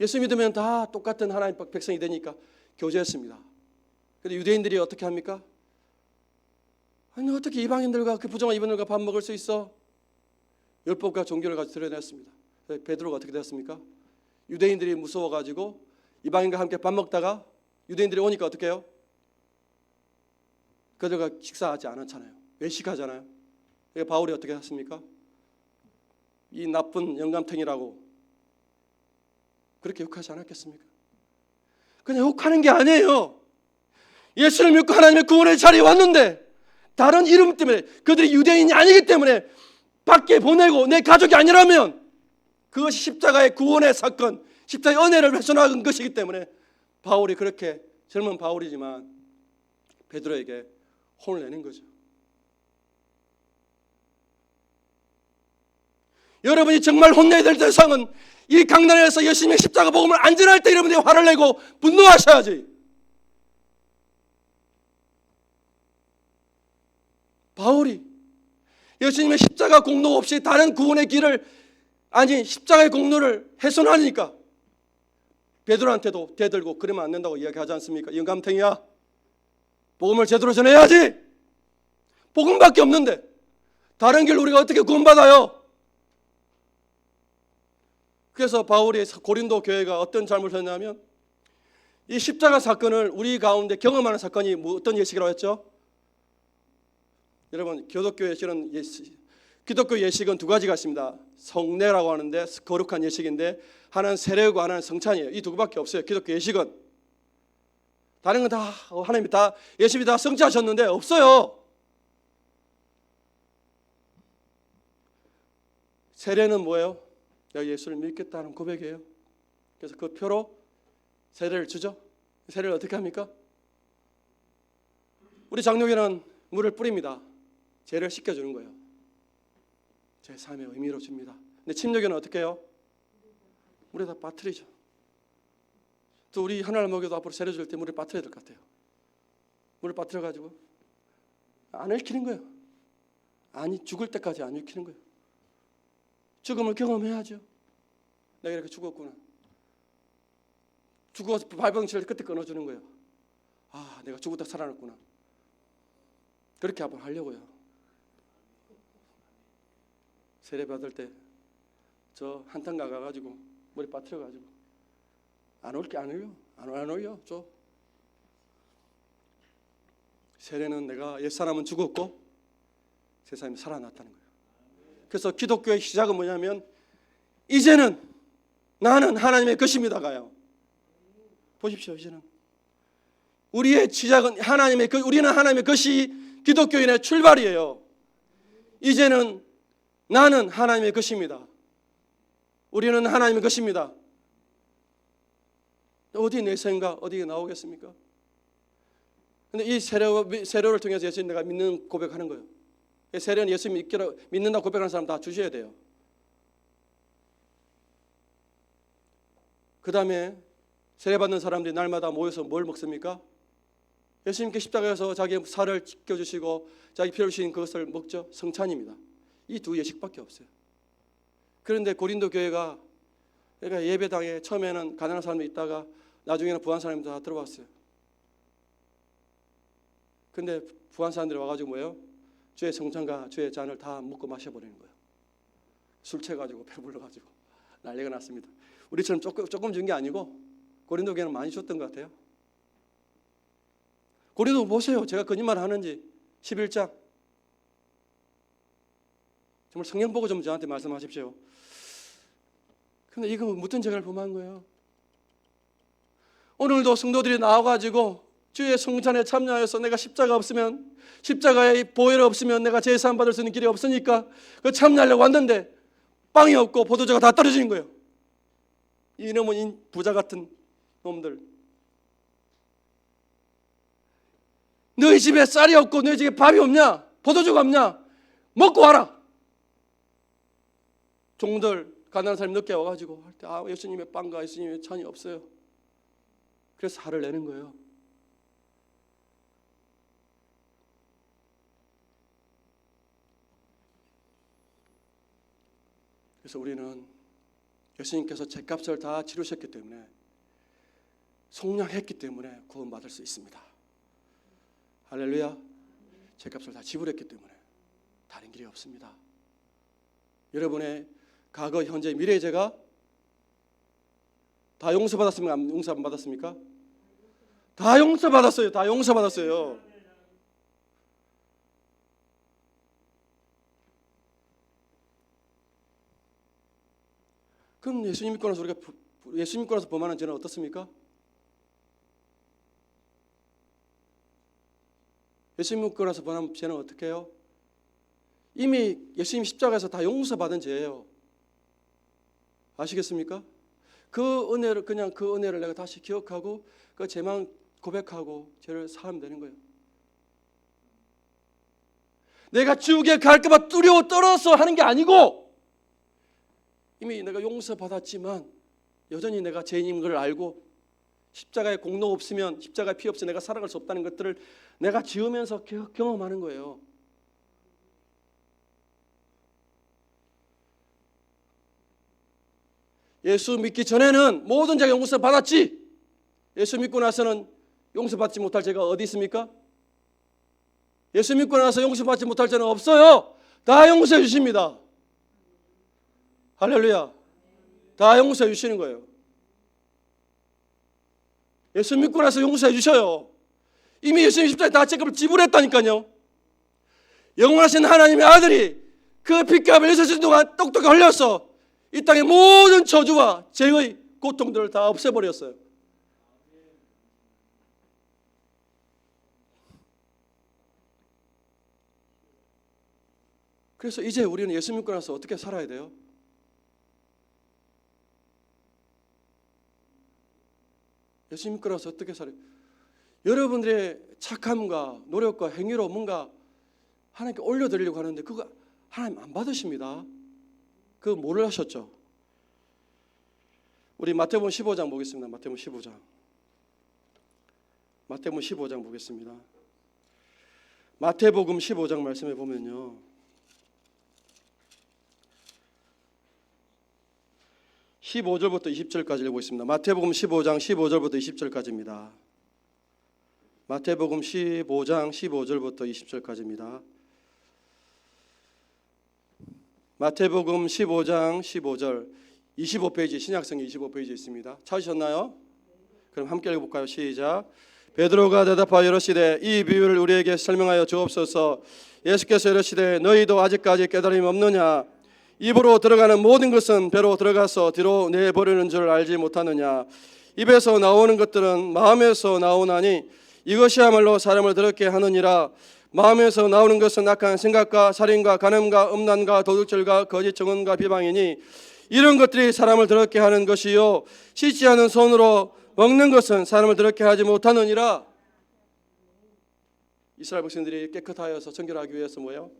예수 믿으면 다 똑같은 하나님 백성이 되니까 교제했습니다. 그런데 유대인들이 어떻게 합니까? 아니 어떻게 이방인들과 그 부정한 이방인들과 밥 먹을 수 있어? 율법과 종교를 가지고 드러냈습니다. 베드로가 어떻게 되었습니까? 유대인들이 무서워가지고 이방인과 함께 밥 먹다가 유대인들이 오니까 어떻게 해요? 그들과 식사하지 않았잖아요. 외식하잖아요. 바울이 어떻게 했습니까? 이 나쁜 영감탱이라고 그렇게 욕하지 않았겠습니까? 그냥 욕하는 게 아니에요. 예수를 믿고 하나님의 구원의 자리에 왔는데 다른 이름 때문에 그들이 유대인이 아니기 때문에 밖에 보내고 내 가족이 아니라면 그것이 십자가의 구원의 사건, 십자가의 은혜를 훼손한 것이기 때문에 바울이 그렇게 젊은 바울이지만 베드로에게 혼을 내는 거죠. 여러분이 정말 혼내야 될 대상은 이 강단에서 예수님의 십자가 복음을 안 전할 때 여러분이 화를 내고 분노하셔야지. 바울이 예수님의 십자가 공로 없이 다른 구원의 길을, 아니 십자가의 공로를 훼손하니까 베드로한테도 대들고 그러면 안 된다고 이야기하지 않습니까? 영감탱이야, 복음을 제대로 전해야지. 복음밖에 없는데 다른 길로 우리가 어떻게 구원받아요? 그래서 바울이 고린도 교회가 어떤 잘못을 했냐면, 이 십자가 사건을 우리 가운데 경험하는 사건이 어떤 예식이라고 했죠? 여러분, 기독교 예식은 두 가지가 있습니다. 성례라고 하는데 거룩한 예식인데, 하나는 세례고 하나는 성찬이에요. 이 두 개밖에 없어요. 기독교 예식은. 다른 건 다 하나님이 다 예수님이 다 성취하셨는데 없어요. 세례는 뭐예요? 내가 예수를 믿겠다는 고백이에요. 그래서 그 표로 세례를 주죠. 세례를 어떻게 합니까? 우리 장로교는 물을 뿌립니다. 죄를 씻겨주는 거예요. 제 삶의 의미로 줍니다. 근데 침례교는 어떻게 해요? 물에다 빠뜨리죠. 또 우리 하나님 먹여도 앞으로 세례 줄 때 물을 빠뜨려야 될 것 같아요. 물을 빠뜨려가지고 안 얽히는 거예요. 아니, 죽을 때까지 안 얽히는 거예요. 죽음을 경험해야죠. 내가 이렇게 죽었구나. 죽어서 발버둥치를 그때 끊어주는 거예요. 아, 내가 죽었다 살아났구나. 그렇게 한번 하려고요. 세례 받을 때 저 한탄가 가가지고 물에 빠뜨려가지고 안 올게 안 올려 줘. 세례는 내가 옛사람은 죽었고 새사람이 살아났다는 거예요. 그래서 기독교의 시작은 뭐냐면, 이제는 나는 하나님의 것입니다가요. 보십시오. 이제는 우리의 시작은 우리는 하나님의 것이 기독교인의 출발이에요. 이제는 나는 하나님의 것입니다. 우리는 하나님의 것입니다. 어디 내세인가 어디에 나오겠습니까? 근데 이 세례를 통해서 예수님 내가 믿는 고백하는 거예요. 세례는 예수 믿는다 고백하는 사람 다 주셔야 돼요. 그 다음에 세례받는 사람들이 날마다 모여서 뭘 먹습니까? 예수님께 십자가에서 자기 살을 찢겨주시고 자기 피를 주신 그것을 먹죠. 성찬입니다. 이 두 예식밖에 없어요. 그런데 고린도 교회가 그러니까 예배당에 처음에는 가난한 사람도 있다가 나중에는 부한 사람이 다 들어왔어요. 근데 부한 사람들이 와가지고 뭐예요? 주의 성찬과 주의 잔을 다 먹고 마셔버리는 거예요. 술 취해가지고 배불러가지고 난리가 났습니다. 우리처럼 조금 준 게 아니고 고린도 교회는 많이 줬던 것 같아요. 고린도 보세요. 제가 거짓말 하는지 11장. 정말 성경 보고 좀 저한테 말씀하십시오. 근데 이거 무슨 죄를 범한 거예요? 오늘도 성도들이 나와가지고 주의 성찬에 참여해서 내가 십자가 없으면, 십자가의 보혈이 없으면 내가 제사함 받을 수 있는 길이 없으니까 그 참여하려고 왔는데 빵이 없고 포도주가 다 떨어지는 거예요. 이놈은 부자 같은 놈들. 너희 집에 쌀이 없고 너희 집에 밥이 없냐? 포도주가 없냐? 먹고 와라. 종들 가난한 사람이 늦게 와가지고 할 때 예수님의 빵과 예수님의 잔이 없어요. 그래서 화를 내는 거예요. 그래서 우리는 예수님께서 죄값을 다 치르셨기 때문에, 속량했기 때문에 구원받을 수 있습니다. 할렐루야. 죄값을 다 지불했기 때문에 다른 길이 없습니다. 여러분의 과거, 현재, 미래의 죄가 다 용서받았습니까? 용서 안 받았습니까? 다 용서받았어요. 다 용서받았어요. 그럼 예수님 믿고 나서 예수님 믿고 나서 범하는 죄는 어떻습니까? 예수님 믿고 나서 범하는 죄는 어떻게 해요? 이미 예수님 십자가에서 다 용서받은 죄예요. 아시겠습니까? 그 은혜를 내가 다시 기억하고 그 죄만 고백하고 죄를 사하면 되는 거예요. 내가 지옥에 갈까봐 두려워 떨어서 하는 게 아니고, 이미 내가 용서받았지만 여전히 내가 죄인인 걸 알고 십자가에 공로 없으면, 십자가에 피 없이 내가 살아갈 수 없다는 것들을 내가 지으면서 경험하는 거예요. 예수 믿기 전에는 모든 죄가 용서 받았지. 예수 믿고 나서는 용서받지 못할 죄가 어디 있습니까? 예수 믿고 나서 용서받지 못할 죄는 없어요. 다 용서해 주십니다. 할렐루야. 다 용서해 주시는 거예요. 예수 믿고 나서 용서해 주셔요. 이미 예수님 십자가에 다 책임을 지불했다니까요. 영원하신 하나님의 아들이 그 핏값을 예수님 동안 똑똑히 흘려서 이 땅의 모든 저주와 죄의 고통들을 다 없애버렸어요. 그래서 이제 우리는 예수 믿고 나서 어떻게 살아야 돼요? 예수 믿고 나서 어떻게 살아요? 여러분들의 착함과 노력과 행위로 뭔가 하나님께 올려드리려고 하는데 그거 하나님 안 받으십니다. 그거 뭐를 하셨죠? 우리 마태복음 15장 보겠습니다. 마태복음 15장. 마태복음 15장 보겠습니다. 마태복음 15장 말씀에 보면요. 15절부터 20절까지 읽어보겠습니다. 마태복음 15장 15절부터 20절까지입니다. 마태복음 15장 15절부터 20절까지입니다. 마태복음 15장 15절 25페이지 신약성경 25페이지에 있습니다. 찾으셨나요? 그럼 함께 읽어볼까요? 시작. 베드로가 대답하여 이르시되 이 비유를 우리에게 설명하여 주옵소서. 예수께서 이르시되 너희도 아직까지 깨달음이 없느냐? 입으로 들어가는 모든 것은 배로 들어가서 뒤로 내버리는 줄 알지 못하느냐? 입에서 나오는 것들은 마음에서 나오나니 이것이야말로 사람을 더럽게 하느니라. 마음에서 나오는 것은 악한 생각과 살인과 간음과 음란과 도둑질과 거짓 증언과 비방이니 이런 것들이 사람을 더럽게 하는 것이요 씻지 않은 손으로 먹는 것은 사람을 더럽게 하지 못하느니라. 이스라엘 백성들이 깨끗하여서 정결하기 위해서 뭐예요?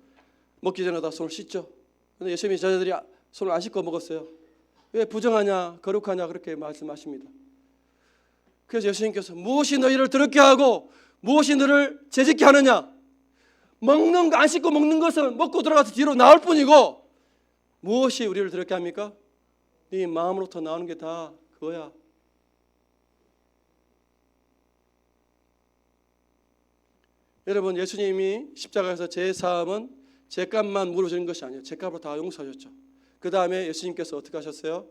먹기 전에 다 손을 씻죠. 그런데 예수님이 저자들이 손을 안 씻고 먹었어요. 왜 부정하냐 거룩하냐 그렇게 말씀하십니다. 그래서 예수님께서 무엇이 너희를 더럽게 하고 무엇이 너를 죄짓게 하느냐? 먹는 거 안 씻고 먹는 것은 먹고 들어가서 뒤로 나올 뿐이고 무엇이 우리를 더럽게 합니까? 네 마음으로부터 나오는 게 다 그거야. 여러분 예수님이 십자가에서 죄 사함은 죄값만 물어주는 것이 아니에요. 죄값으로 다 용서하셨죠. 그 다음에 예수님께서 어떻게 하셨어요?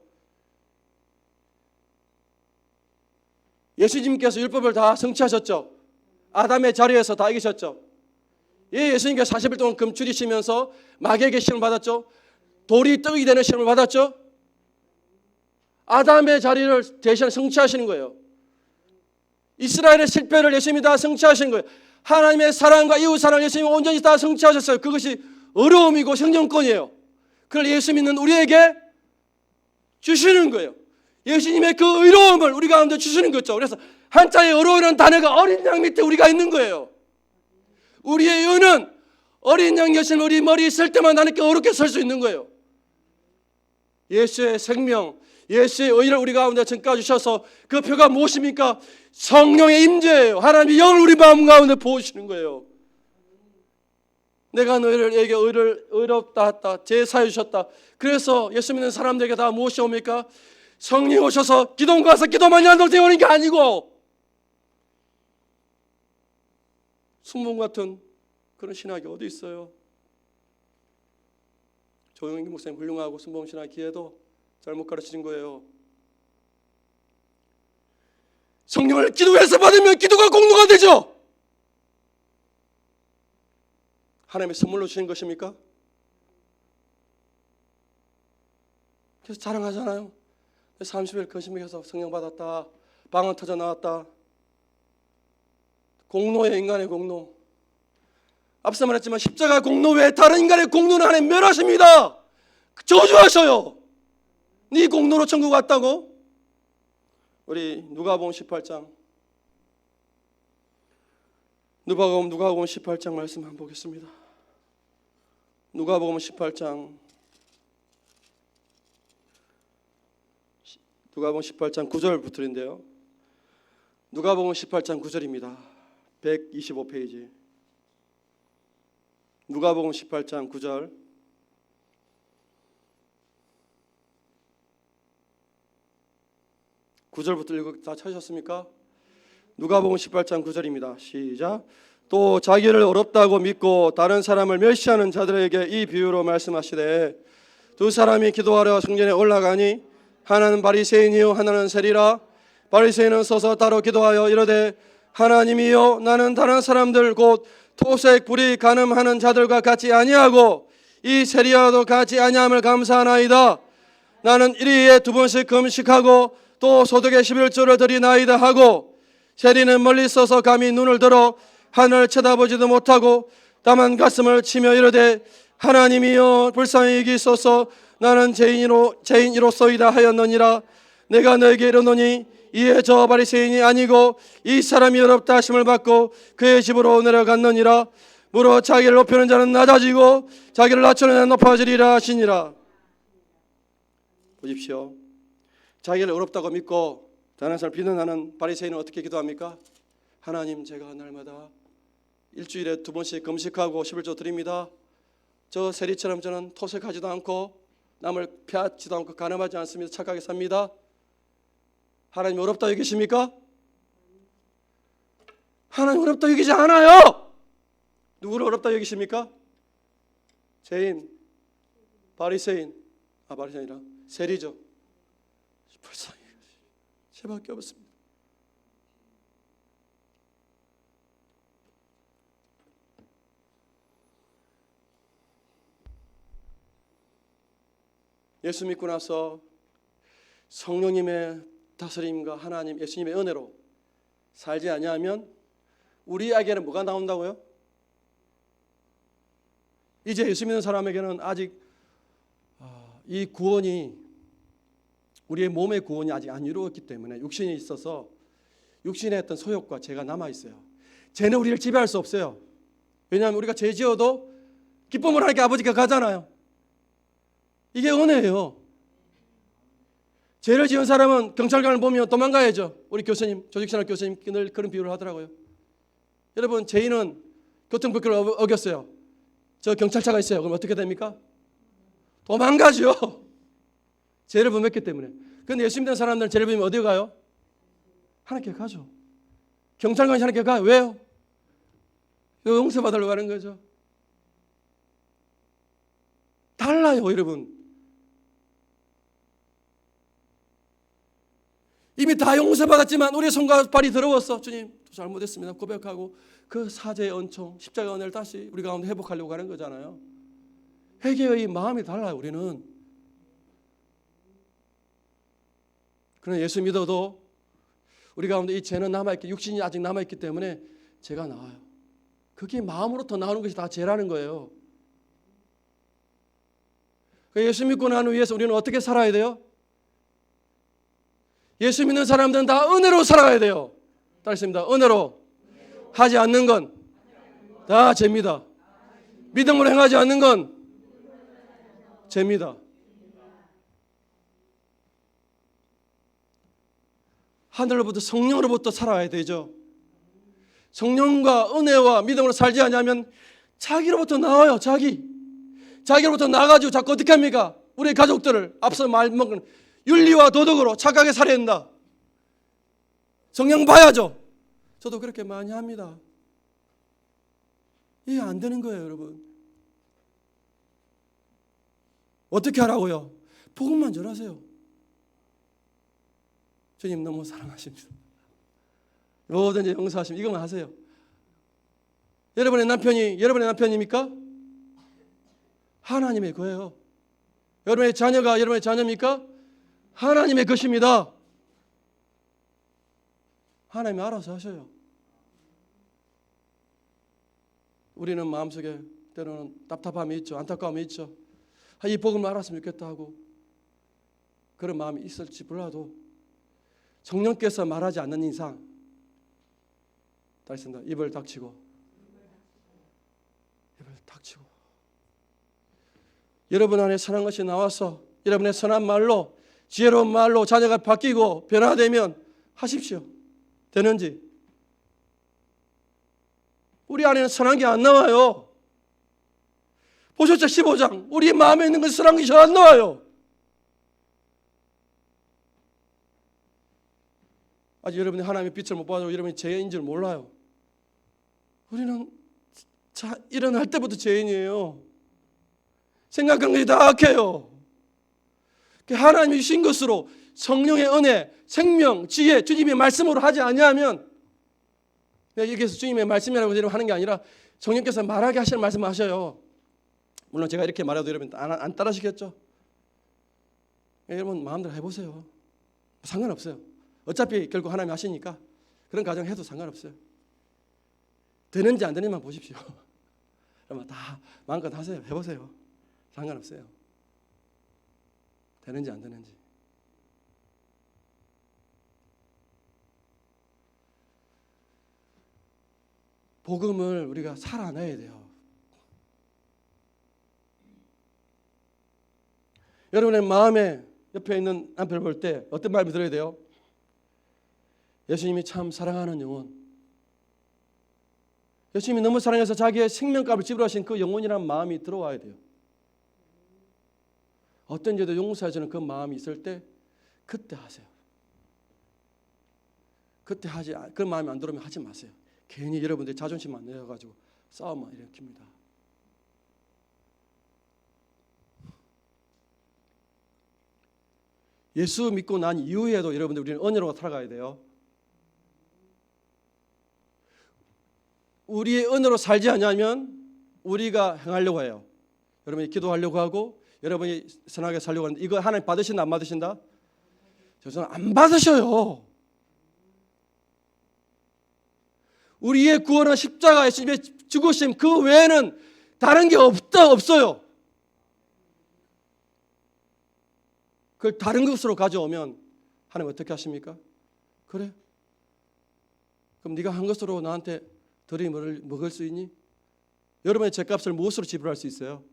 예수님께서 율법을 다 성취하셨죠. 아담의 자리에서 다 이기셨죠. 예수님께서 40일 동안 금줄이시면서 마귀에게 시험을 받았죠. 돌이 떡이 되는 시험을 받았죠. 아담의 자리를 대신 성취하시는 거예요. 이스라엘의 실패를 예수님이 다 성취하시는 거예요. 하나님의 사랑과 이웃 사랑을 예수님이 온전히 다 성취하셨어요. 그것이 어려움이고 생존권이에요. 그걸 예수 믿는 우리에게 주시는 거예요. 예수님의 그 의로움을 우리 가운데 주시는 거죠. 그래서 한자의 의로움이라는 단어가 어린 양 밑에 우리가 있는 거예요. 우리의 의는 어린 양 예수님 우리 머리 있을 때만 하나님께 어렵게 설 수 있는 거예요. 예수의 생명, 예수의 의를 우리 가운데 증가 주셔서 그 표가 무엇입니까? 성령의 임재예요. 하나님이 영을 우리 마음 가운데 부으시는 거예요. 내가 너희에게 의롭다 했다. 제사해 주셨다. 그래서 예수 믿는 사람들에게 다 무엇이 옵니까? 성령 오셔서 기도 가서 기도만 한다고 되어오는 게 아니고 순봉 같은 그런 신학이 어디 있어요? 조영기 목사님 훌륭하고 순봉 신학 기회도 잘못 가르치는 거예요. 성령을 기도해서 받으면 기도가 공로가 되죠. 하나님의 선물로 주신 것입니까? 그래서 자랑하잖아요. 30일 거짓말해서 성령 받았다. 방언 터져 나왔다. 공로의 인간의 공로. 앞서 말했지만 십자가 공로 외에 다른 인간의 공로는 하나님 멸하십니다. 저주하셔요. 네 공로로 천국 왔다고? 우리 누가복음 18장 누가복음 18장 말씀 한번 보겠습니다. 누가복음 18장 9절부터인데요. 누가복음 18장 9절입니다. 125페이지. 누가복음 18장 9절. 9절부터 읽고 다 찾으셨습니까? 누가복음 18장 9절입니다. 시작. 또 자기를 어렵다고 믿고 다른 사람을 멸시하는 자들에게 이 비유로 말씀하시되 두 사람이 기도하러 성전에 올라가니 하나는 바리새인이요 하나는 세리라. 바리새인은 서서 따로 기도하여 이르되 하나님이여 나는 다른 사람들 곧 토색 불이 간음하는 자들과 같이 아니하고 이 세리와도 같이 아니함을 감사하나이다. 나는 일일이에 2번씩 금식하고 또 소득의 11조를 드리나이다 하고 세리는 멀리 서서 감히 눈을 들어 하늘을 쳐다보지도 못하고 다만 가슴을 치며 이르되 하나님이여 불쌍히 여기소서 나는 죄인이로소이다 하였느니라. 내가 너에게 이르노니 이에 저 바리새인이 아니고 이 사람이 어렵다 하심을 받고 그의 집으로 내려갔느니라. 무릇 자기를 높이는 자는 낮아지고 자기를 낮추는 자는 높아지리라 하시니라. 보십시오. 자기를 어렵다고 믿고 다른 사람을 비난하는 바리새인은 어떻게 기도합니까? 하나님 제가 날마다 일주일에 2번씩 금식하고 11조 드립니다. 저 세리처럼 저는 토색하지도 않고 남을 폐하지도 않고 간음하지 않습니다. 착하게 삽니다. 하나님 어렵다 여기십니까? 하나님 어렵다 여기지 않아요. 누구를 어렵다 여기십니까? 죄인, 바리새인, 바리새인이라 세리죠. 불쌍히 죄밖에 없습니다. 예수 믿고 나서 성령님의 다스림과 하나님 예수님의 은혜로 살지 아니하면 우리에게는 뭐가 나온다고요? 이제 예수 믿는 사람에게는 아직 이 구원이 우리의 몸의 구원이 아직 안 이루어졌기 때문에 육신이 있어서 육신의 어떤 소욕과 죄가 남아있어요. 죄는 우리를 지배할 수 없어요. 왜냐하면 우리가 죄 지어도 기쁨을 하니까 아버지가 가잖아요. 이게 은혜예요. 죄를 지은 사람은 경찰관을 보면 도망가야죠. 우리 교수님, 조직생활 교수님 늘 그런 비유를 하더라고요. 여러분 죄인은 교통법규를 어겼어요. 저 경찰차가 있어요. 그럼 어떻게 됩니까? 도망가죠. 죄를 범했기 때문에. 그런데 예수 믿는 사람들은 죄를 범하면 어디 가요? 하나님께 가죠. 경찰관이 하나님께 가요. 왜요? 용서받으려고 하는 거죠. 달라요, 여러분. 이미 다 용서받았지만 우리의 손과 발이 더러웠어. 주님 잘못했습니다 고백하고 그 사죄의 은총 십자가 은혜를 다시 우리 가운데 회복하려고 하는 거잖아요. 회개의 마음이 달라요. 우리는. 그러나 예수 믿어도 우리 가운데 이 죄는 남아있기, 육신이 아직 남아있기 때문에 죄가 나와요. 그게 마음으로부터 나오는 것이 다 죄라는 거예요. 예수 믿고 난 후에서 우리는 어떻게 살아야 돼요? 예수 믿는 사람들은 다 은혜로 살아가야 돼요. 따르겠습니다. 은혜로 하지 않는 건 다 죄입니다. 믿음으로 행하지 않는 건 죄입니다. 하늘로부터 성령으로부터 살아야 되죠. 성령과 은혜와 믿음으로 살지 않으면 자기로부터 나와요. 자기로부터 나가지고 자꾸 어떻게 합니까? 우리 가족들을 앞서 말먹은 윤리와 도덕으로 착하게 살아야 된다. 성령 봐야죠. 저도 그렇게 많이 합니다. 이게 안 되는 거예요, 여러분. 어떻게 하라고요? 복음만 전하세요. 주님 너무 사랑하십니다. 뭐든지 용서하십니다. 이것만 하세요. 여러분의 남편이 여러분의 남편입니까? 하나님의 거예요. 여러분의 자녀가 여러분의 자녀입니까? 하나님의 것입니다. 하나님이 알아서 하셔요. 우리는 마음속에 때로는 답답함이 있죠. 안타까움이 있죠. 이 복음을 알았으면 좋겠다 하고 그런 마음이 있을지 몰라도 성령께서 말하지 않는 이상 다시 쓴다. 입을 닥치고 여러분 안에 선한 것이 나와서 여러분의 선한 말로 지혜로운 말로 자녀가 바뀌고 변화되면 하십시오. 되는지. 우리 안에는 선한 게 안 나와요. 보셨죠? 15장. 우리 마음에 있는 것이 선한 것이 안 나와요. 아직 여러분이 하나님의 빛을 못 봐도 여러분이 죄인인 줄 몰라요. 우리는 일어날 때부터 죄인이에요. 생각하는 것이 다 악해요. 하나님이 주신 것으로 성령의 은혜, 생명, 지혜, 주님의 말씀으로 하지 아니하면, 여기서 주님의 말씀이라고 하는 게 아니라 성령께서 말하게 하시는 말씀을 하셔요. 물론 제가 이렇게 말해도 여러분 안 따라하시겠죠? 여러분 마음대로 해보세요. 상관없어요. 어차피 결국 하나님이 하시니까 그런 가정 해도 상관없어요. 되는지 안 되는지만 보십시오. 그러면 다 마음껏 하세요. 해보세요. 상관없어요. 되는지 안 되는지. 복음을 우리가 살아내야 돼요. 여러분의 마음에 옆에 있는 남편을 볼 때 어떤 마음이 들어야 돼요? 예수님이 참 사랑하는 영혼, 예수님이 너무 사랑해서 자기의 생명값을 지불하신 그 영혼이라는 마음이 들어와야 돼요. 어떤 죄도 용서해주는 그 마음이 있을 때 그때 하세요. 그때 하지, 그 마음이 안 들어오면 하지 마세요. 괜히 여러분들 자존심 안 내려가지고 싸움만 일으킵니다. 예수 믿고 난 이후에도 여러분들 우리는 은혜로 살아가야 돼요. 우리의 은혜로 살지 않으면 우리가 행하려고 해요. 여러분이 기도하려고 하고 여러분이 선하게 살려고 하는데 이거 하나님 받으신다 안 받으신다? 저는 안 받으셔요. 우리의 구원은 십자가 예수님의 죽으심 그 외에는 다른 게 없어요. 그걸 다른 것으로 가져오면 하나님 어떻게 하십니까? 그래? 그럼 네가 한 것으로 나한테 덜이 먹을 수 있니? 여러분의 죄값을 무엇으로 지불할 수 있어요?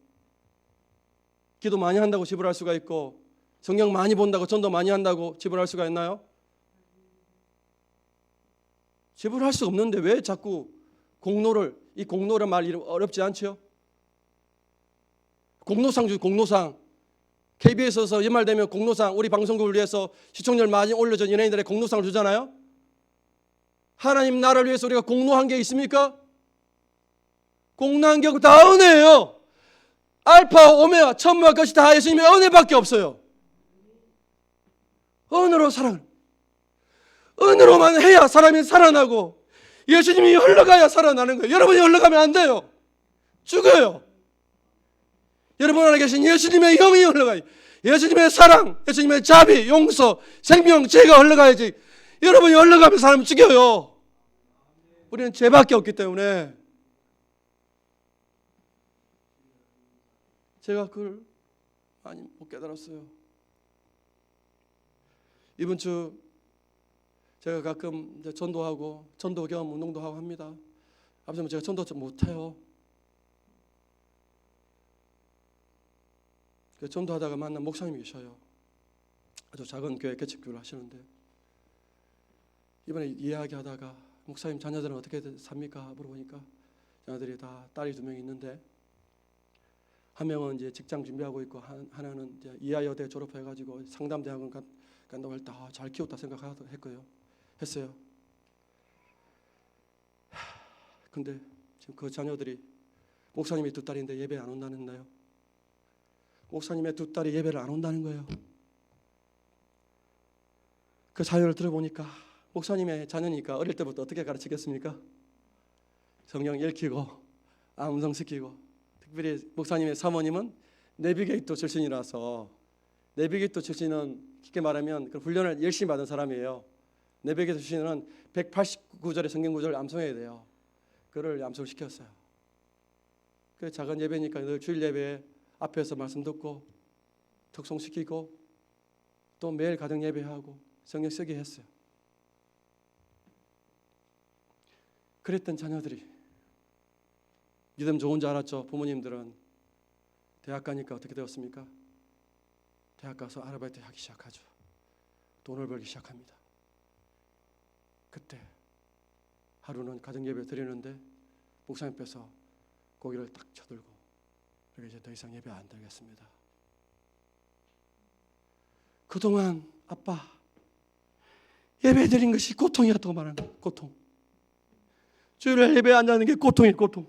기도 많이 한다고 지불할 수가 있고 성경 많이 본다고 전도 많이 한다고 지불할 수가 있나요? 지불할 수 없는데 왜 자꾸 이 공로란 말 어렵지 않죠? 공로상 주 공로상. KBS에서 연말되면 공로상 우리 방송국을 위해서 시청률 많이 올려준 연예인들의 공로상을 주잖아요. 하나님 나라를 위해서 우리가 공로한 게 있습니까? 공로한 게 다 은혜예요. 알파 오메가 천부와 끝이 다 예수님의 은혜밖에 없어요. 은혜로 사랑을. 은혜로만 해야 사람이 살아나고 예수님이 흘러가야 살아나는 거예요. 여러분이 흘러가면 안 돼요. 죽어요. 여러분 안에 계신 예수님의 영이 흘러가요. 예수님의 사랑, 예수님의 자비, 용서, 생명, 죄가 흘러가야지. 여러분이 흘러가면 사람 죽여요. 우리는 죄밖에 없기 때문에. 제가 그걸 많이 못 깨달았어요. 이번 주 제가 가끔 전도하고 전도 겸 운동도 하고 합니다. 아버지는 제가 전도 좀 못해요. 전도하다가 만난 목사님이 계셔요. 아주 작은 교회 개척교회를 하시는데 이번에 이야기하다가 목사님 자녀들은 어떻게 삽니까? 물어보니까 자녀들이 다 딸이 2명 있는데 한 명은 이제 직장 준비하고 있고 하나는 이제 이하여대 졸업해가지고 상담대학원 간다고 할 때 잘 키웠다 했어요. 근데 지금 그 자녀들이 목사님이 2딸인데 예배 안 온다는 거예요. 목사님의 2딸이 예배를 안 온다는 거예요. 그 자녀를 들어보니까 목사님의 자녀니까 어릴 때부터 어떻게 가르치겠습니까? 성경 읽히고 암송시키고, 특별히 목사님의 사모님은 내비게이터 출신이라서, 내비게이터 출신은 쉽게 말하면 그 훈련을 열심히 받은 사람이에요. 내비게이터 출신은 189절의 성경 구절을 암송해야 돼요. 그를 암송을 시켰어요. 그 작은 예배니까 늘 주일 예배에 앞에서 말씀 듣고 특송시키고 또 매일 가정 예배하고 성경 쓰게 했어요. 그랬던 자녀들이 믿음 좋은 줄 알았죠. 부모님들은 대학 가니까 어떻게 되었습니까? 대학 가서 아르바이트 하기 시작하죠. 돈을 벌기 시작합니다. 그때 하루는 가정 예배 드리는데 목사님께서 고개를 딱 쳐들고 이제 더 이상 예배 안 드리겠습니다. 그동안 아빠 예배 드린 것이 고통이었다고 말하는 거예요. 고통. 주일날 예배에 앉아있는 게 고통이에요. 고통.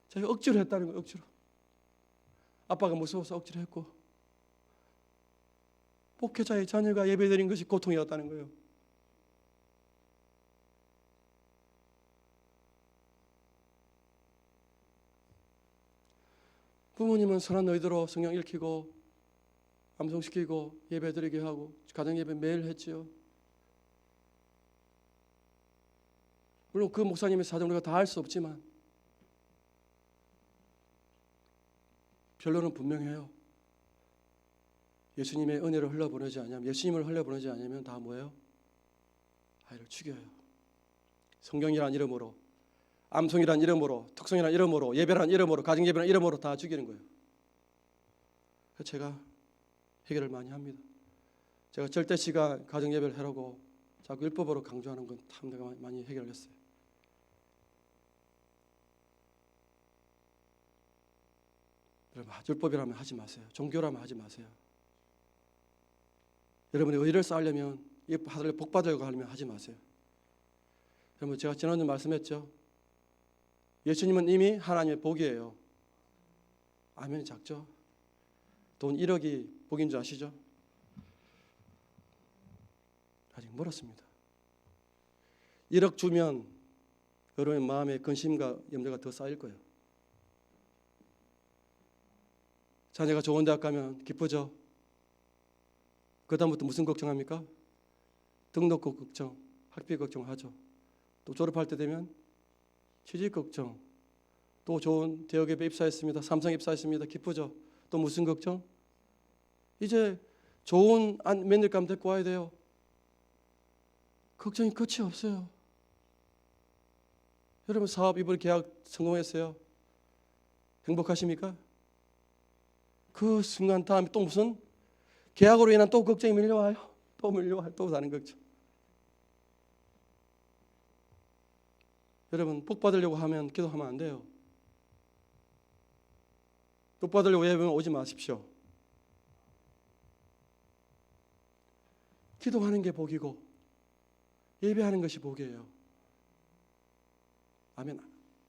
제가 억지로 했다는 거예요. 억지로. 아빠가 무서워서 억지로 했고, 목회자의 자녀가 예배 드린 것이 고통이었다는 거예요. 부모님은 선한 의도로 성경 읽히고 암송시키고 예배 드리게 하고 가정 예배 매일 했지요. 물론 그 목사님의 사정 우리가 다 알 수 없지만 결론은 분명해요. 예수님의 은혜를 흘려보내지 않으면, 예수님을 흘려보내지 않으면 다 뭐예요? 아이를 죽여요. 성경이란 이름으로, 암송이란 이름으로, 특성이란 이름으로, 예배란 이름으로, 가정예배란 이름으로 다 죽이는 거예요. 그래서 제가 해결을 많이 합니다. 제가 절대시간 가정예배를 하라고 자꾸 율법으로 강조하는 건 참 내가 많이 해결을 했어요. 여러분, 율법이라면 하지 마세요. 종교라면 하지 마세요. 여러분이 의를 쌓으려면, 복 받으려고 하려면 하지 마세요. 여러분, 제가 지난주 말씀했죠. 예수님은 이미 하나님의 복이에요. 아멘이 작죠? 돈 1억이 복인 줄 아시죠? 아직 멀었습니다. 1억 주면 여러분의 마음에 근심과 염려가 더 쌓일 거예요. 자녀가 좋은 대학 가면 기쁘죠? 그 다음부터 무슨 걱정합니까? 등록금 걱정, 학비 걱정하죠. 또 졸업할 때 되면 취직 걱정, 또 좋은 대학에 입사했습니다. 삼성 입사했습니다. 기쁘죠? 또 무슨 걱정? 이제 좋은 며느리감 데리고 와야 돼요. 걱정이 끝이 없어요. 여러분, 사업 이번에 계약 성공했어요. 행복하십니까? 그 순간 다음에 또 무슨 계약으로 인한 또 걱정이 밀려와요. 또 밀려와요. 또 다른 걱정. 여러분, 복 받으려고 하면 기도하면 안 돼요. 복 받으려고 예배면 오지 마십시오. 기도하는 게 복이고 예배하는 것이 복이에요. 아멘.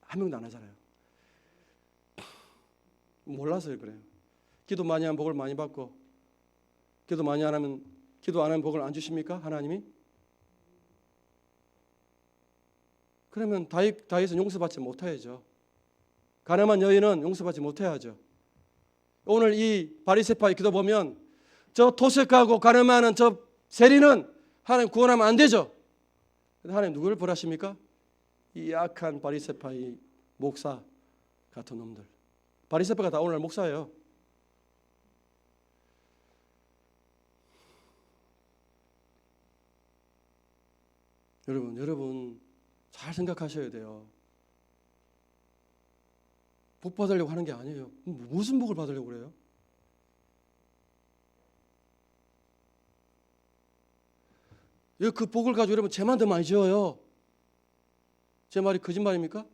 한 명도 안 하잖아요. 몰라서 그래요. 기도 많이 하면 복을 많이 받고, 기도 많이 안 하면, 기도 안 하면 복을 안 주십니까? 하나님이? 그러면 다윗은 용서받지 못해야죠. 가늠한 여인은 용서받지 못해야죠. 오늘 이 바리새파의 기도 보면 저 토색하고 가늠하는 저 세리는 하나님 구원하면 안 되죠. 하나님 누구를 벌하십니까? 이 약한 바리새파의 목사 같은 놈들. 바리새파가 다 오늘날 목사예요. 여러분 잘 생각하셔야 돼요. 복 받으려고 하는 게 아니에요. 무슨 복을 받으려고 그래요? 그 복을 가지고 여러분 죄만 더 많이 지어요. 제 말이 거짓말입니까?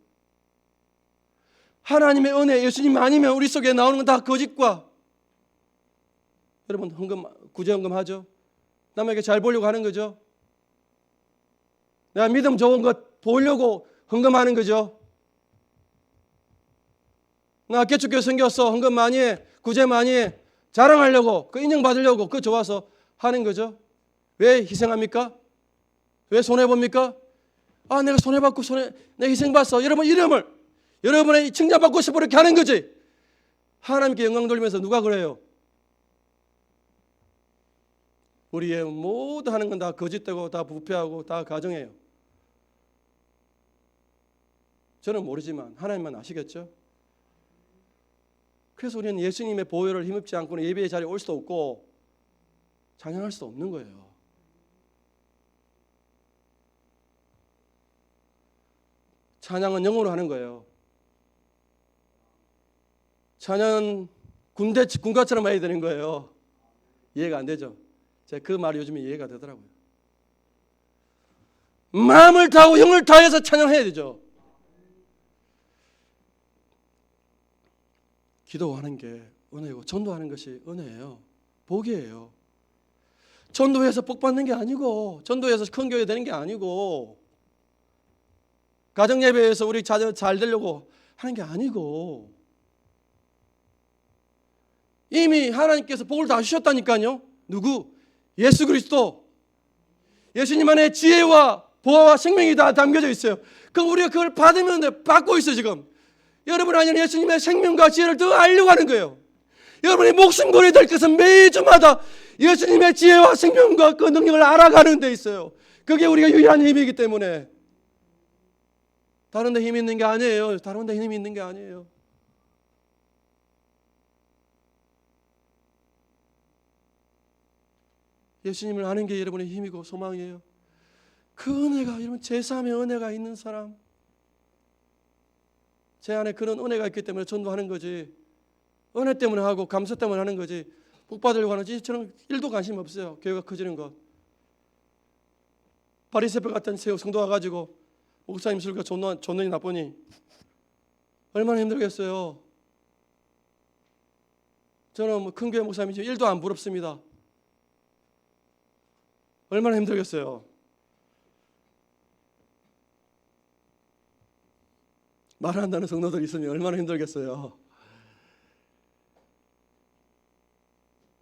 하나님의 은혜, 예수님 아니면 우리 속에 나오는 건 다 거짓과, 여러분 구제헌금 하죠? 남에게 잘 보려고 하는 거죠? 내가 믿음 좋은 것 보려고 헌금하는 거죠? 나 개척교회 생겼어, 헌금 많이 해, 구제 많이 해, 자랑하려고, 그 인정받으려고, 그거 좋아서 하는 거죠? 왜 희생합니까? 왜 손해봅니까? 아, 내가 손해받고 내가 희생받았어. 여러분 이름을, 여러분의 칭찬받고 싶어 이렇게 하는 거지. 하나님께 영광 돌리면서 누가 그래요? 우리의 모두 하는 건 다 거짓되고 다 부패하고 다 가정이에요. 저는 모르지만 하나님만 아시겠죠? 그래서 우리는 예수님의 보혈을 힘입지 않고는 예배의 자리에 올 수도 없고 찬양할 수도 없는 거예요. 찬양은 영어로 하는 거예요. 찬양은 군가처럼 해야 되는 거예요. 이해가 안 되죠? 제가 그 말이 요즘에 이해가 되더라고요. 마음을 다하고 영을 다해서 찬양해야 되죠. 기도하는 게 은혜고 전도하는 것이 은혜예요. 복이에요. 전도해서 복 받는 게 아니고, 전도해서 큰 교회 되는 게 아니고, 가정 예배에서 우리 자녀 잘 되려고 하는 게 아니고, 이미 하나님께서 복을 다 주셨다니까요. 누구? 예수 그리스도. 예수님 안에 지혜와 보화와 생명이 다 담겨져 있어요. 그럼 우리가 그걸 받으면 돼. 받고 있어요 지금. 여러분 안에는 예수님의 생명과 지혜를 더 알려고 하는 거예요. 여러분이 목숨 걸어야 될 것은 매주마다 예수님의 지혜와 생명과 그 능력을 알아가는 데 있어요. 그게 우리가 유일한 힘이기 때문에. 다른 데 힘이 있는 게 아니에요. 다른 데 힘이 있는 게 아니에요. 예수님을 아는 게 여러분의 힘이고 소망이에요. 그 은혜가, 여러분 제3의 은혜가 있는 사람, 제 안에 그런 은혜가 있기 때문에 전도하는 거지, 은혜 때문에 하고 감사 때문에 하는 거지, 복 받으려고 하는지 저는 1도 관심 없어요. 교회가 커지는 것. 바리새파 같은 성도 와가지고 목사님 술과 존노이 나쁘니 얼마나 힘들겠어요. 저는 뭐 큰 교회 목사님이 1도 안 부럽습니다. 얼마나 힘들겠어요. 말한다는 성도들 있으면 얼마나 힘들겠어요.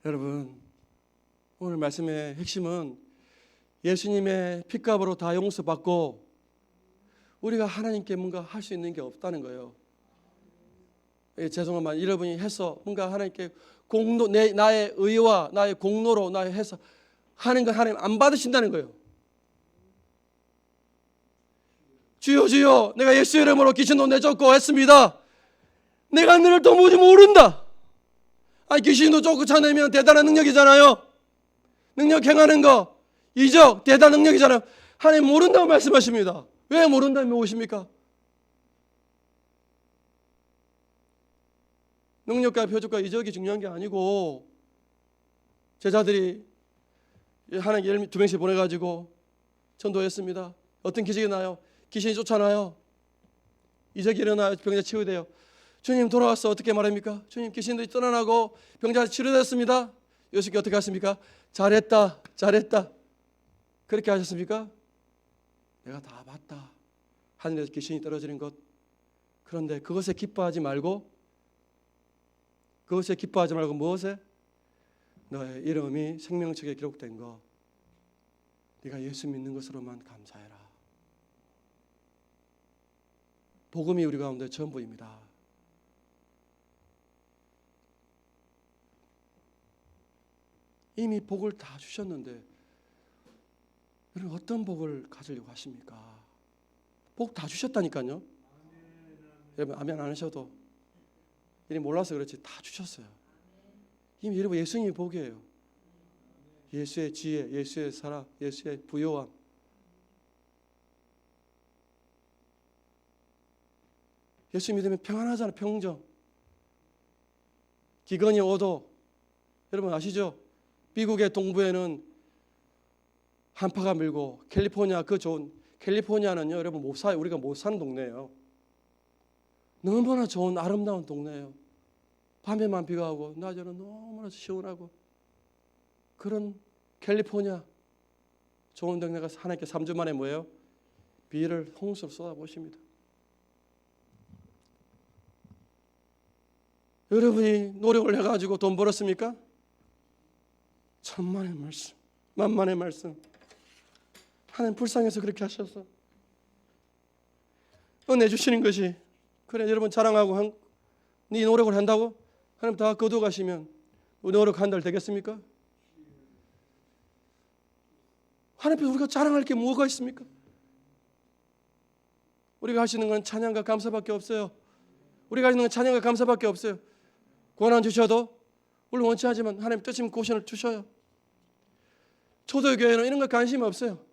여러분, 오늘 말씀의 핵심은 예수님의 핏값으로 다 용서받고 우리가 하나님께 뭔가 할 수 있는 게 없다는 거예요. 죄송하지만 여러분이 해서 뭔가 하나님께 공로, 나의 의와 나의 공로로 나의 해서 하는 건 하나님 안 받으신다는 거예요. 주여 주여, 내가 예수 이름으로 귀신도 내쫓고 했습니다. 내가 너를 도무지 모른다. 아니 귀신도 쫓고 차내면 대단한 능력이잖아요. 능력 행하는 거 이적 대단한 능력이잖아요. 하나님 모른다고 말씀하십니다. 왜 모른다면 무엇입니까? 능력과 표적과 이적이 중요한 게 아니고, 제자들이 하나님 12명씩 보내가지고 전도했습니다. 어떤 기적이 나요? 귀신이 쫓아나요. 이적이 일어나요. 병자 치유돼요. 주님 돌아왔어. 어떻게 말합니까? 주님 귀신들이 떠나나고 병자 치료됐습니다. 요셉이 어떻게 하십니까? 잘했다. 잘했다. 그렇게 하셨습니까? 내가 다 봤다. 하늘에서 귀신이 떨어지는 것. 그런데 그것에 기뻐하지 말고 무엇에? 너의 이름이 생명책에 기록된 거. 네가 예수 믿는 것으로만 감사해라. 복음이 우리 가운데 전부입니다. 이미 복을 다 주셨는데 여러분 어떤 복을 가지려고 하십니까? 복 다 주셨다니까요. 여러분 아멘 안 하셔도 이미 몰라서 그렇지 다 주셨어요. 이미 여러분 예수님이 복이에요. 예수의 지혜, 예수의 사랑, 예수의 부요함. 예수 믿으면 평안하잖아요. 평정. 기근이 오도 여러분 아시죠? 미국의 동부에는 한파가 밀고 캘리포니아 그 좋은 캘리포니아는요 여러분 우리가 못 사는 동네예요. 너무나 좋은 아름다운 동네예요. 밤에만 비가 오고 낮에는 너무나 시원하고 그런 캘리포니아 좋은 동네가 하나님께 3주 만에 뭐예요? 비를 홍수로 쏟아보십니다. 여러분이 노력을 해가지고 돈 벌었습니까? 천만의 말씀, 만만의 말씀. 하나님 불쌍해서 그렇게 하셔서 은혜 주시는 것이. 그래 여러분 자랑하고 네 노력을 한다고 하나님 다 거두어 가시면 우리 노력 한 달 되겠습니까? 하나님 앞에 우리가 자랑할 게 뭐가 있습니까? 우리가 하시는 건 찬양과 감사밖에 없어요. 우리가 하시는 건 찬양과 감사밖에 없어요. 권한 주셔도 물론 원치 않지만 하나님 뜻이면 고신을 주셔요. 초대교회는 이런 거 관심이 없어요.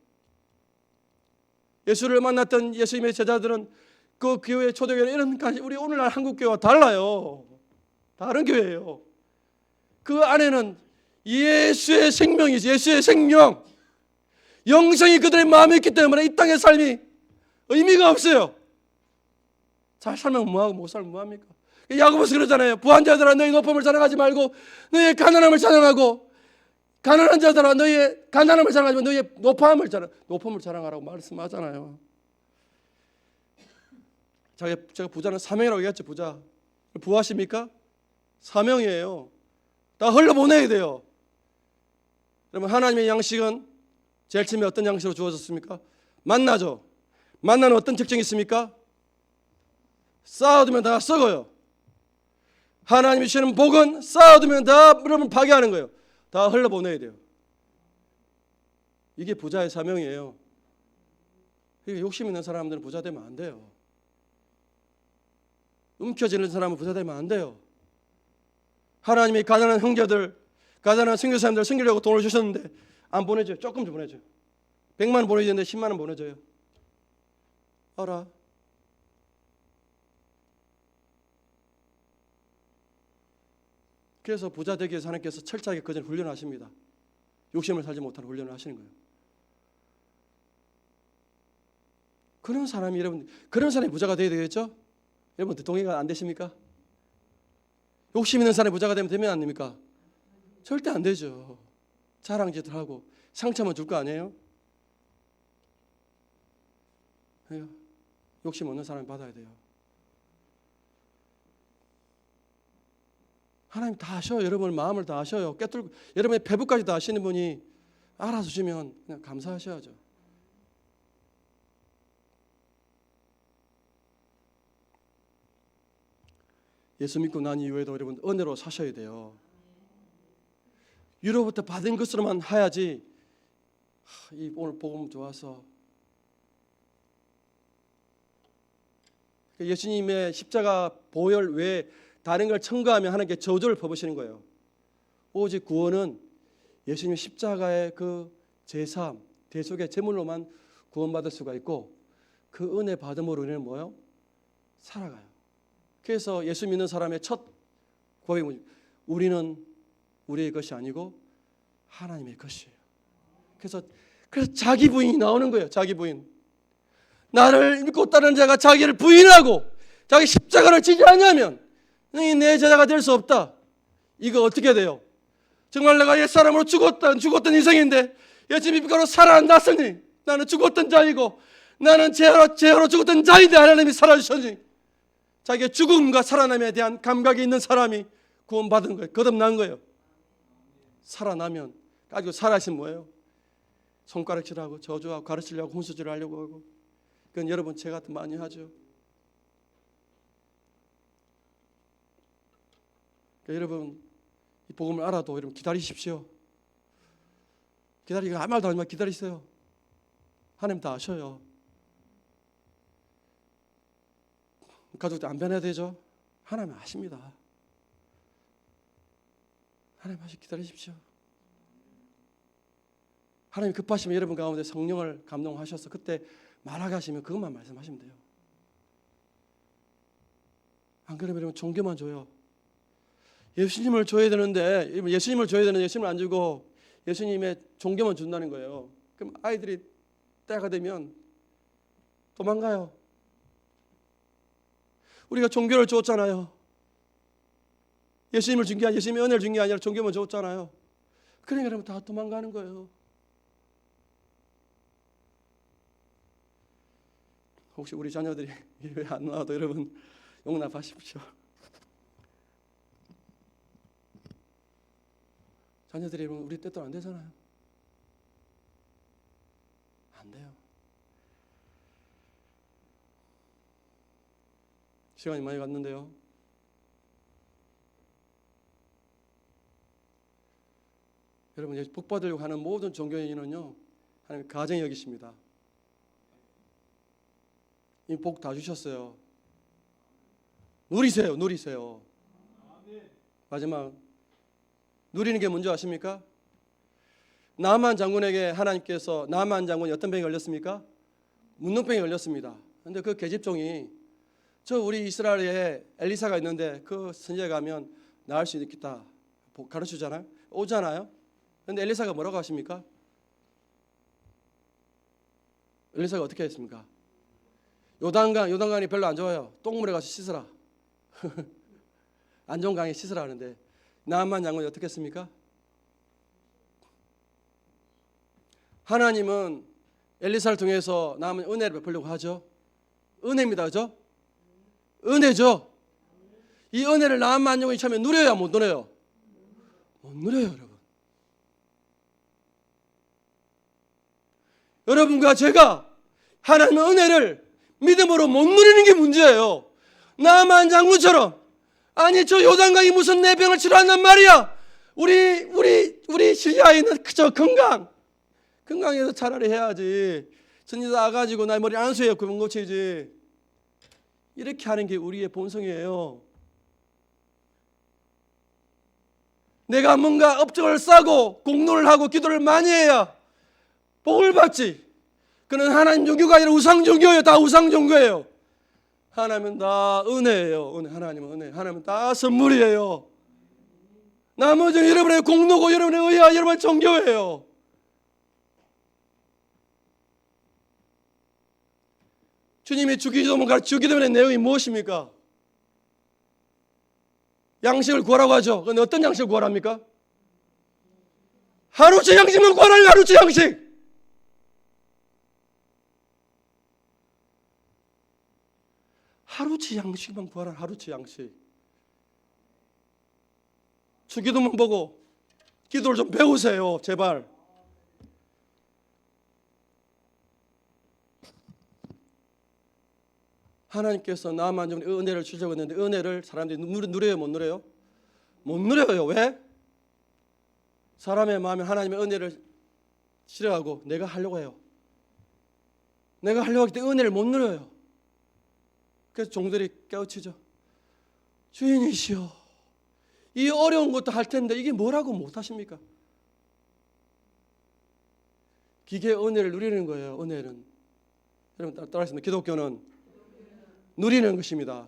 예수를 만났던 예수님의 제자들은 그 교회 초대교회는 이런 관심, 우리 오늘날 한국 교회와 달라요. 다른 교회예요. 그 안에는 예수의 생명이지, 예수의 생명, 영생이 그들의 마음에 있기 때문에 이 땅의 삶이 의미가 없어요. 잘 살면 뭐하고 못 살면 뭐합니까? 야고보서 그러잖아요. 부한 자들아 너희 높음을 자랑하지 말고 너희의 가난함을 자랑하고, 가난한 자들아 너희의 가난함을 자랑하지 말고 너희의 높음을 자랑하라고 말씀하잖아요. 제가 부자는 사명이라고 얘기했죠. 부하십니까? 사명이에요. 다 흘려보내야 돼요. 여러분, 하나님의 양식은 제일 처음에 어떤 양식으로 주어졌습니까? 만나죠. 만나는 어떤 특징이 있습니까? 쌓아두면 다 썩어요. 하나님이 주시는 복은 쌓아두면 다 여러분 파괴하는 거예요. 다 흘려보내야 돼요. 이게 부자의 사명이에요. 욕심 있는 사람들은 부자 되면 안 돼요. 움켜쥐는 사람은 부자 되면 안 돼요. 하나님이 가난한 형제들, 가난한 선교사님들 섬기려고 돈을 주셨는데 안 보내줘요. 조금 좀 보내줘요. 100만 원 보내야 되는데 10만 원 보내줘요. 알아? 그래서 부자 되기 위해서 하나님께서 철저하게 그전 훈련하십니다. 욕심을 살지 못하는 훈련을 하시는 거예요. 그런 사람이 부자가 되어야 되겠죠? 여러분 동의가 안 되십니까? 욕심 있는 사람이 부자가 되면 안 됩니까? 절대 안 되죠. 자랑짓을 하고 상처만 줄 거 아니에요? 욕심 없는 사람이 받아야 돼요. 하나님 다 아셔요. 여러분의 마음을 다 아셔요. 꿰뚫고 여러분의 배부까지 다 아시는 분이 알아서 주면 그냥 감사하셔야죠. 예수 믿고 난 이후에도 여러분 은혜로 사셔야 돼요. 위로부터 받은 것으로만 해야지. 오늘 복음 좋아서 예수님의 십자가 보혈 외에 다른 걸 첨가하면 하나님께 저주를 퍼부시는 거예요. 오직 구원은 예수님 십자가의 그 제사함, 대속의 제물로만 구원받을 수가 있고, 그 은혜 받음으로 우리는 뭐요? 살아가요. 그래서 예수 믿는 사람의 첫 고백은 우리는 우리의 것이 아니고 하나님의 것이에요. 그래서 자기 부인이 나오는 거예요. 자기 부인. 나를 믿고 따르는 자가 자기를 부인하고 자기 십자가를 지지 않으면 너희 내 제자가 될 수 없다. 이거 어떻게 돼요? 정말 내가 옛사람으로 죽었던 인생인데 예수 믿고 살아났으니 나는 죽었던 자이고 나는 죄로 죽었던 자인데 하나님이 살아주셨니, 자기의 죽음과 살아남에 대한 감각이 있는 사람이 구원받은 거예요. 거듭난 거예요. 살아나면 가지고 살아신 뭐예요? 손가락질하고 저주하고 가르치려고 훈수질을 하려고 하고, 그건 여러분 죄 같은 많이 하죠. 그러니까 여러분 이 복음을 알아도 여러분 기다리십시오. 아무 말도 하지 마. 기다리세요. 하나님 다 아셔요. 가족들 안 변해야 되죠? 하나님 아십니다. 하나님 기다리십시오. 하나님 급하시면 여러분 가운데 성령을 감동하셔서 그때 말하게 하시면 그것만 말씀하시면 돼요. 안 그러면 여러분 종교만 줘요. 예수님을 줘야 되는데 예수님을 안 주고 예수님의 종교만 준다는 거예요. 그럼 아이들이 때가 되면 도망가요. 우리가 종교를 줬잖아요. 예수님을 준 게 아니라, 예수님의 은혜를 준 게 아니라 종교만 줬잖아요. 그러니까 여러분 다 도망가는 거예요. 혹시 우리 자녀들이 왜 안 나와도 여러분 용납하십시오. 자녀들이 우리 뜻대로 안 되잖아요. 안 돼요. 시간이 많이 갔는데요. 여러분 복 받으려고 하는 모든 종교인은요, 하나님 가정이 여기십니다. 이 복 다 주셨어요. 누리세요. 마지막 누리는 게 뭔지 아십니까? 나만 장군에게 하나님께서, 나만 장군이 어떤 병이 걸렸습니까? 문둥병이 걸렸습니다. 그런데 그 계집종이 우리 이스라엘에 엘리사가 있는데 그 선지자에 가면 나을 수 있겠다 가르치잖아요. 오잖아요. 그런데 엘리사가 뭐라고 하십니까? 엘리사가 어떻게 했습니까? 요단강이 별로 안 좋아요. 똥물에 가서 씻으라. 안 좋은 강에 씻으라 하는데 나만 장군이 어떻게 했습니까? 하나님은 엘리사를 통해서 남은 은혜를 베풀려고 하죠. 은혜입니다. 그죠? 은혜죠. 이 은혜를 나만 장군이 처음에 누려야 못 누려요? 못 누려요, 여러분. 여러분과 제가 하나님의 은혜를 믿음으로 못 누리는 게 문제예요. 나만 장군처럼 아니 저 요단강이 무슨 내 병을 치료한단 말이야. 우리 시리아에 있는 저 건강해서 차라리 해야지. 전이다 와가지고 나 머리 안수해요. 그만 고치지. 이렇게 하는 게 우리의 본성이에요. 내가 뭔가 업적을 쌓고 공로를 하고 기도를 많이 해야 복을 받지. 그는 하나님 종교가 아니라 우상 종교예요. 다 우상 종교예요. 하나님은 다 은혜예요. 하나님은 은혜. 하나님은 다 선물이에요. 나머지는 여러분의 공로고 여러분의 의와 여러분의 종교예요. 주님이 주기도문의 내용이 무엇입니까? 양식을 구하라고 하죠. 그런데 어떤 양식을 구하랍니까? 하루치 양식만 구하라는 하루치 양식. 하루치 양식만 구하라. 하루치 양식. 주기도문 보고 기도를 좀 배우세요. 제발. 하나님께서 나만 좀 은혜를 주려고 했는데 은혜를 사람들이 누려요? 못 누려요? 못 누려요. 왜? 사람의 마음에 하나님의 은혜를 싫어하고 내가 하려고 해요. 내가 하려고 하기 때문에 은혜를 못 누려요. 그래서 종들이 깨우치죠. 주인이시여, 이 어려운 것도 할 텐데 이게 뭐라고 못 하십니까? 기계의 은혜를 누리는 거예요. 은혜는. 여러분 따라하겠습니다. 기독교는 누리는 것입니다.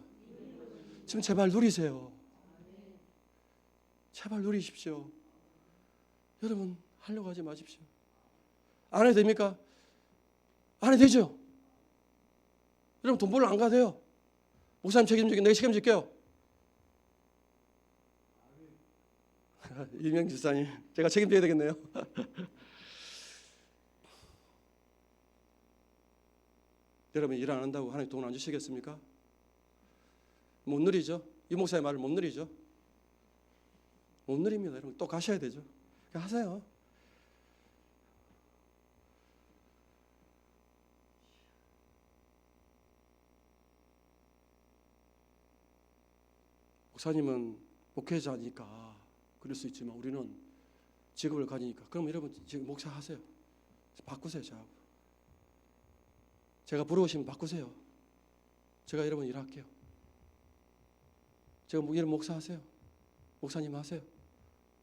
지금 제발 누리세요. 제발 누리십시오. 여러분 하려고 하지 마십시오. 안 해도 됩니까? 안 해도 되죠. 여러분 돈 벌러 안 가도 돼요. 목사님 책임질게. 내가 책임질게요. 이명 집사님 제가 책임져야 되겠네요. 여러분 일 안 한다고 하나님 돈 안 주시겠습니까? 못 누리죠. 이 목사의 말을 못 누리죠. 못 누립니다. 여러분 또 가셔야 되죠. 그냥 하세요. 목사님은 목회자니까 그럴 수 있지만 우리는 직업을 가지니까 그럼 여러분 지금 목사 하세요. 바꾸세요. 제가 부러우시면 바꾸세요. 제가 여러분 일할게요. 제가 여러분 목사 하세요. 목사님 하세요.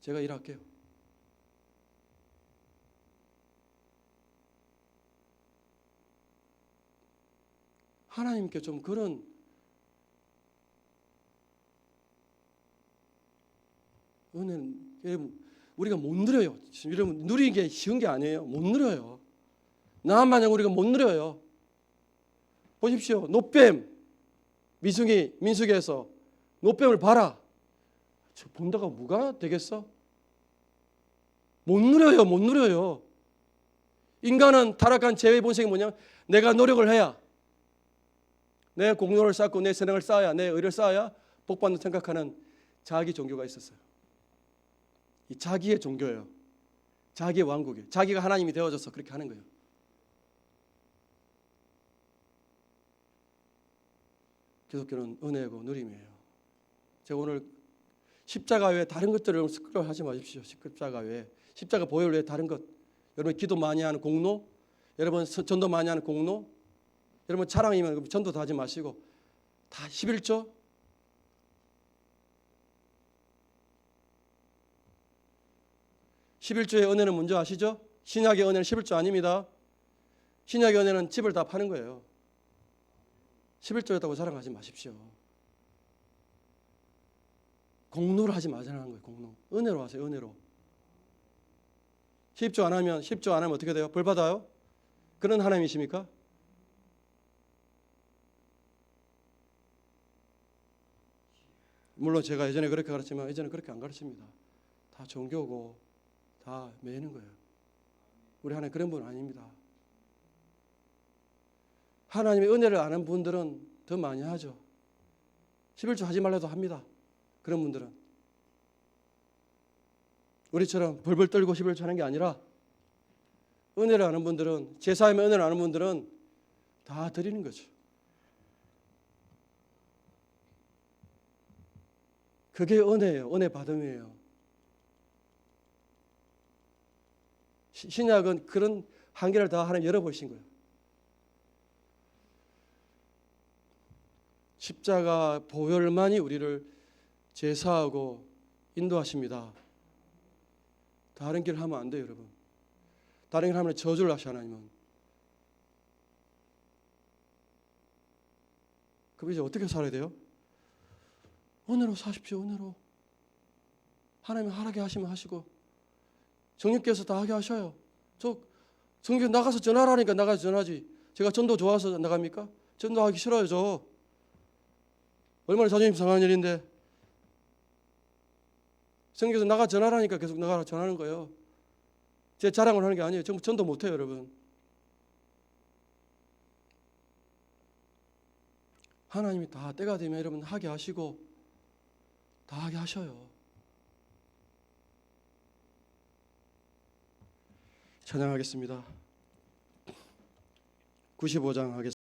제가 일할게요. 하나님께 좀 그런 은혜는 여러분 우리가 못 누려요. 여러분 누리는 게 쉬운 게 아니에요. 못 누려요. 나만냥 우리가 못 누려요. 보십시오. 노뱀 미승이 민수기에서 노뱀을 봐라. 저 본다가 뭐가 되겠어? 못 누려요. 못 누려요. 인간은 타락한 죄의 본성이 뭐냐? 내가 노력을 해야 내 공로를 쌓고 내 선행을 쌓아야 내 의를 쌓아야 복받는 생각하는 자기 종교가 있었어요. 이 자기의 종교예요. 자기의 왕국이에요. 자기가 하나님이 되어져서 그렇게 하는 거예요. 기독교는 은혜고 누림이에요. 제가 오늘 십자가 외에 다른 것들을 스크롤하지 마십시오. 십자가 외에 십자가 보혈 외에 다른 것, 여러분 기도 많이 하는 공로, 여러분 전도 많이 하는 공로, 여러분 차량이면 전도 다 하지 마시고 다 11조. (11조의) 은혜는 뭔지 아시죠? 신약의 은혜는 11조 아닙니다. 신약의 은혜는 집을 다 파는 거예요. 11조였다고 자랑하지 마십시오. 공로를 하지 마자는 거예요. 공로. 은혜로 하세요. 은혜로. 10조 안 하면 어떻게 돼요? 벌 받아요? 그런 하나님이십니까? 물론 제가 예전에 그렇게 가르치지만 이제는 그렇게 안 가르칩니다. 다 종교고 다 매이는 거예요. 우리 하나님 그런 분 아닙니다. 하나님의 은혜를 아는 분들은 더 많이 하죠. 11조 하지 말라도 합니다. 그런 분들은. 우리처럼 벌벌 떨고 11조 하는 게 아니라 은혜를 아는 분들은, 제사함의 은혜를 아는 분들은 다 드리는 거죠. 그게 은혜예요. 은혜 받음이에요. 신약은 그런 한계를 다 하나님 열어보신 거예요. 십자가 보혈만이 우리를 제사하고 인도하십니다. 다른 길을 하면 안 돼요, 여러분. 다른 길을 하면 저주를 하셔, 하나님은. 그럼 이제 어떻게 살아야 돼요? 은혜로 사십시오, 은혜로. 하나님이 하라게 하시면 하시고, 성령께서 다 하게 하셔요. 저 성경 나가서 전하라니까 나가서 전하지. 제가 전도 좋아서 나갑니까? 전도하기 싫어요, 저. 얼마나 자존심 상한 일인데. 성경에서 나가 전하라니까 계속 나가라 전하는 거예요. 제 자랑을 하는 게 아니에요. 전부 전도 못해요, 여러분. 하나님이 다 때가 되면 여러분 하게 하시고 다 하게 하셔요. 찬양하겠습니다. 95장 하겠습니다.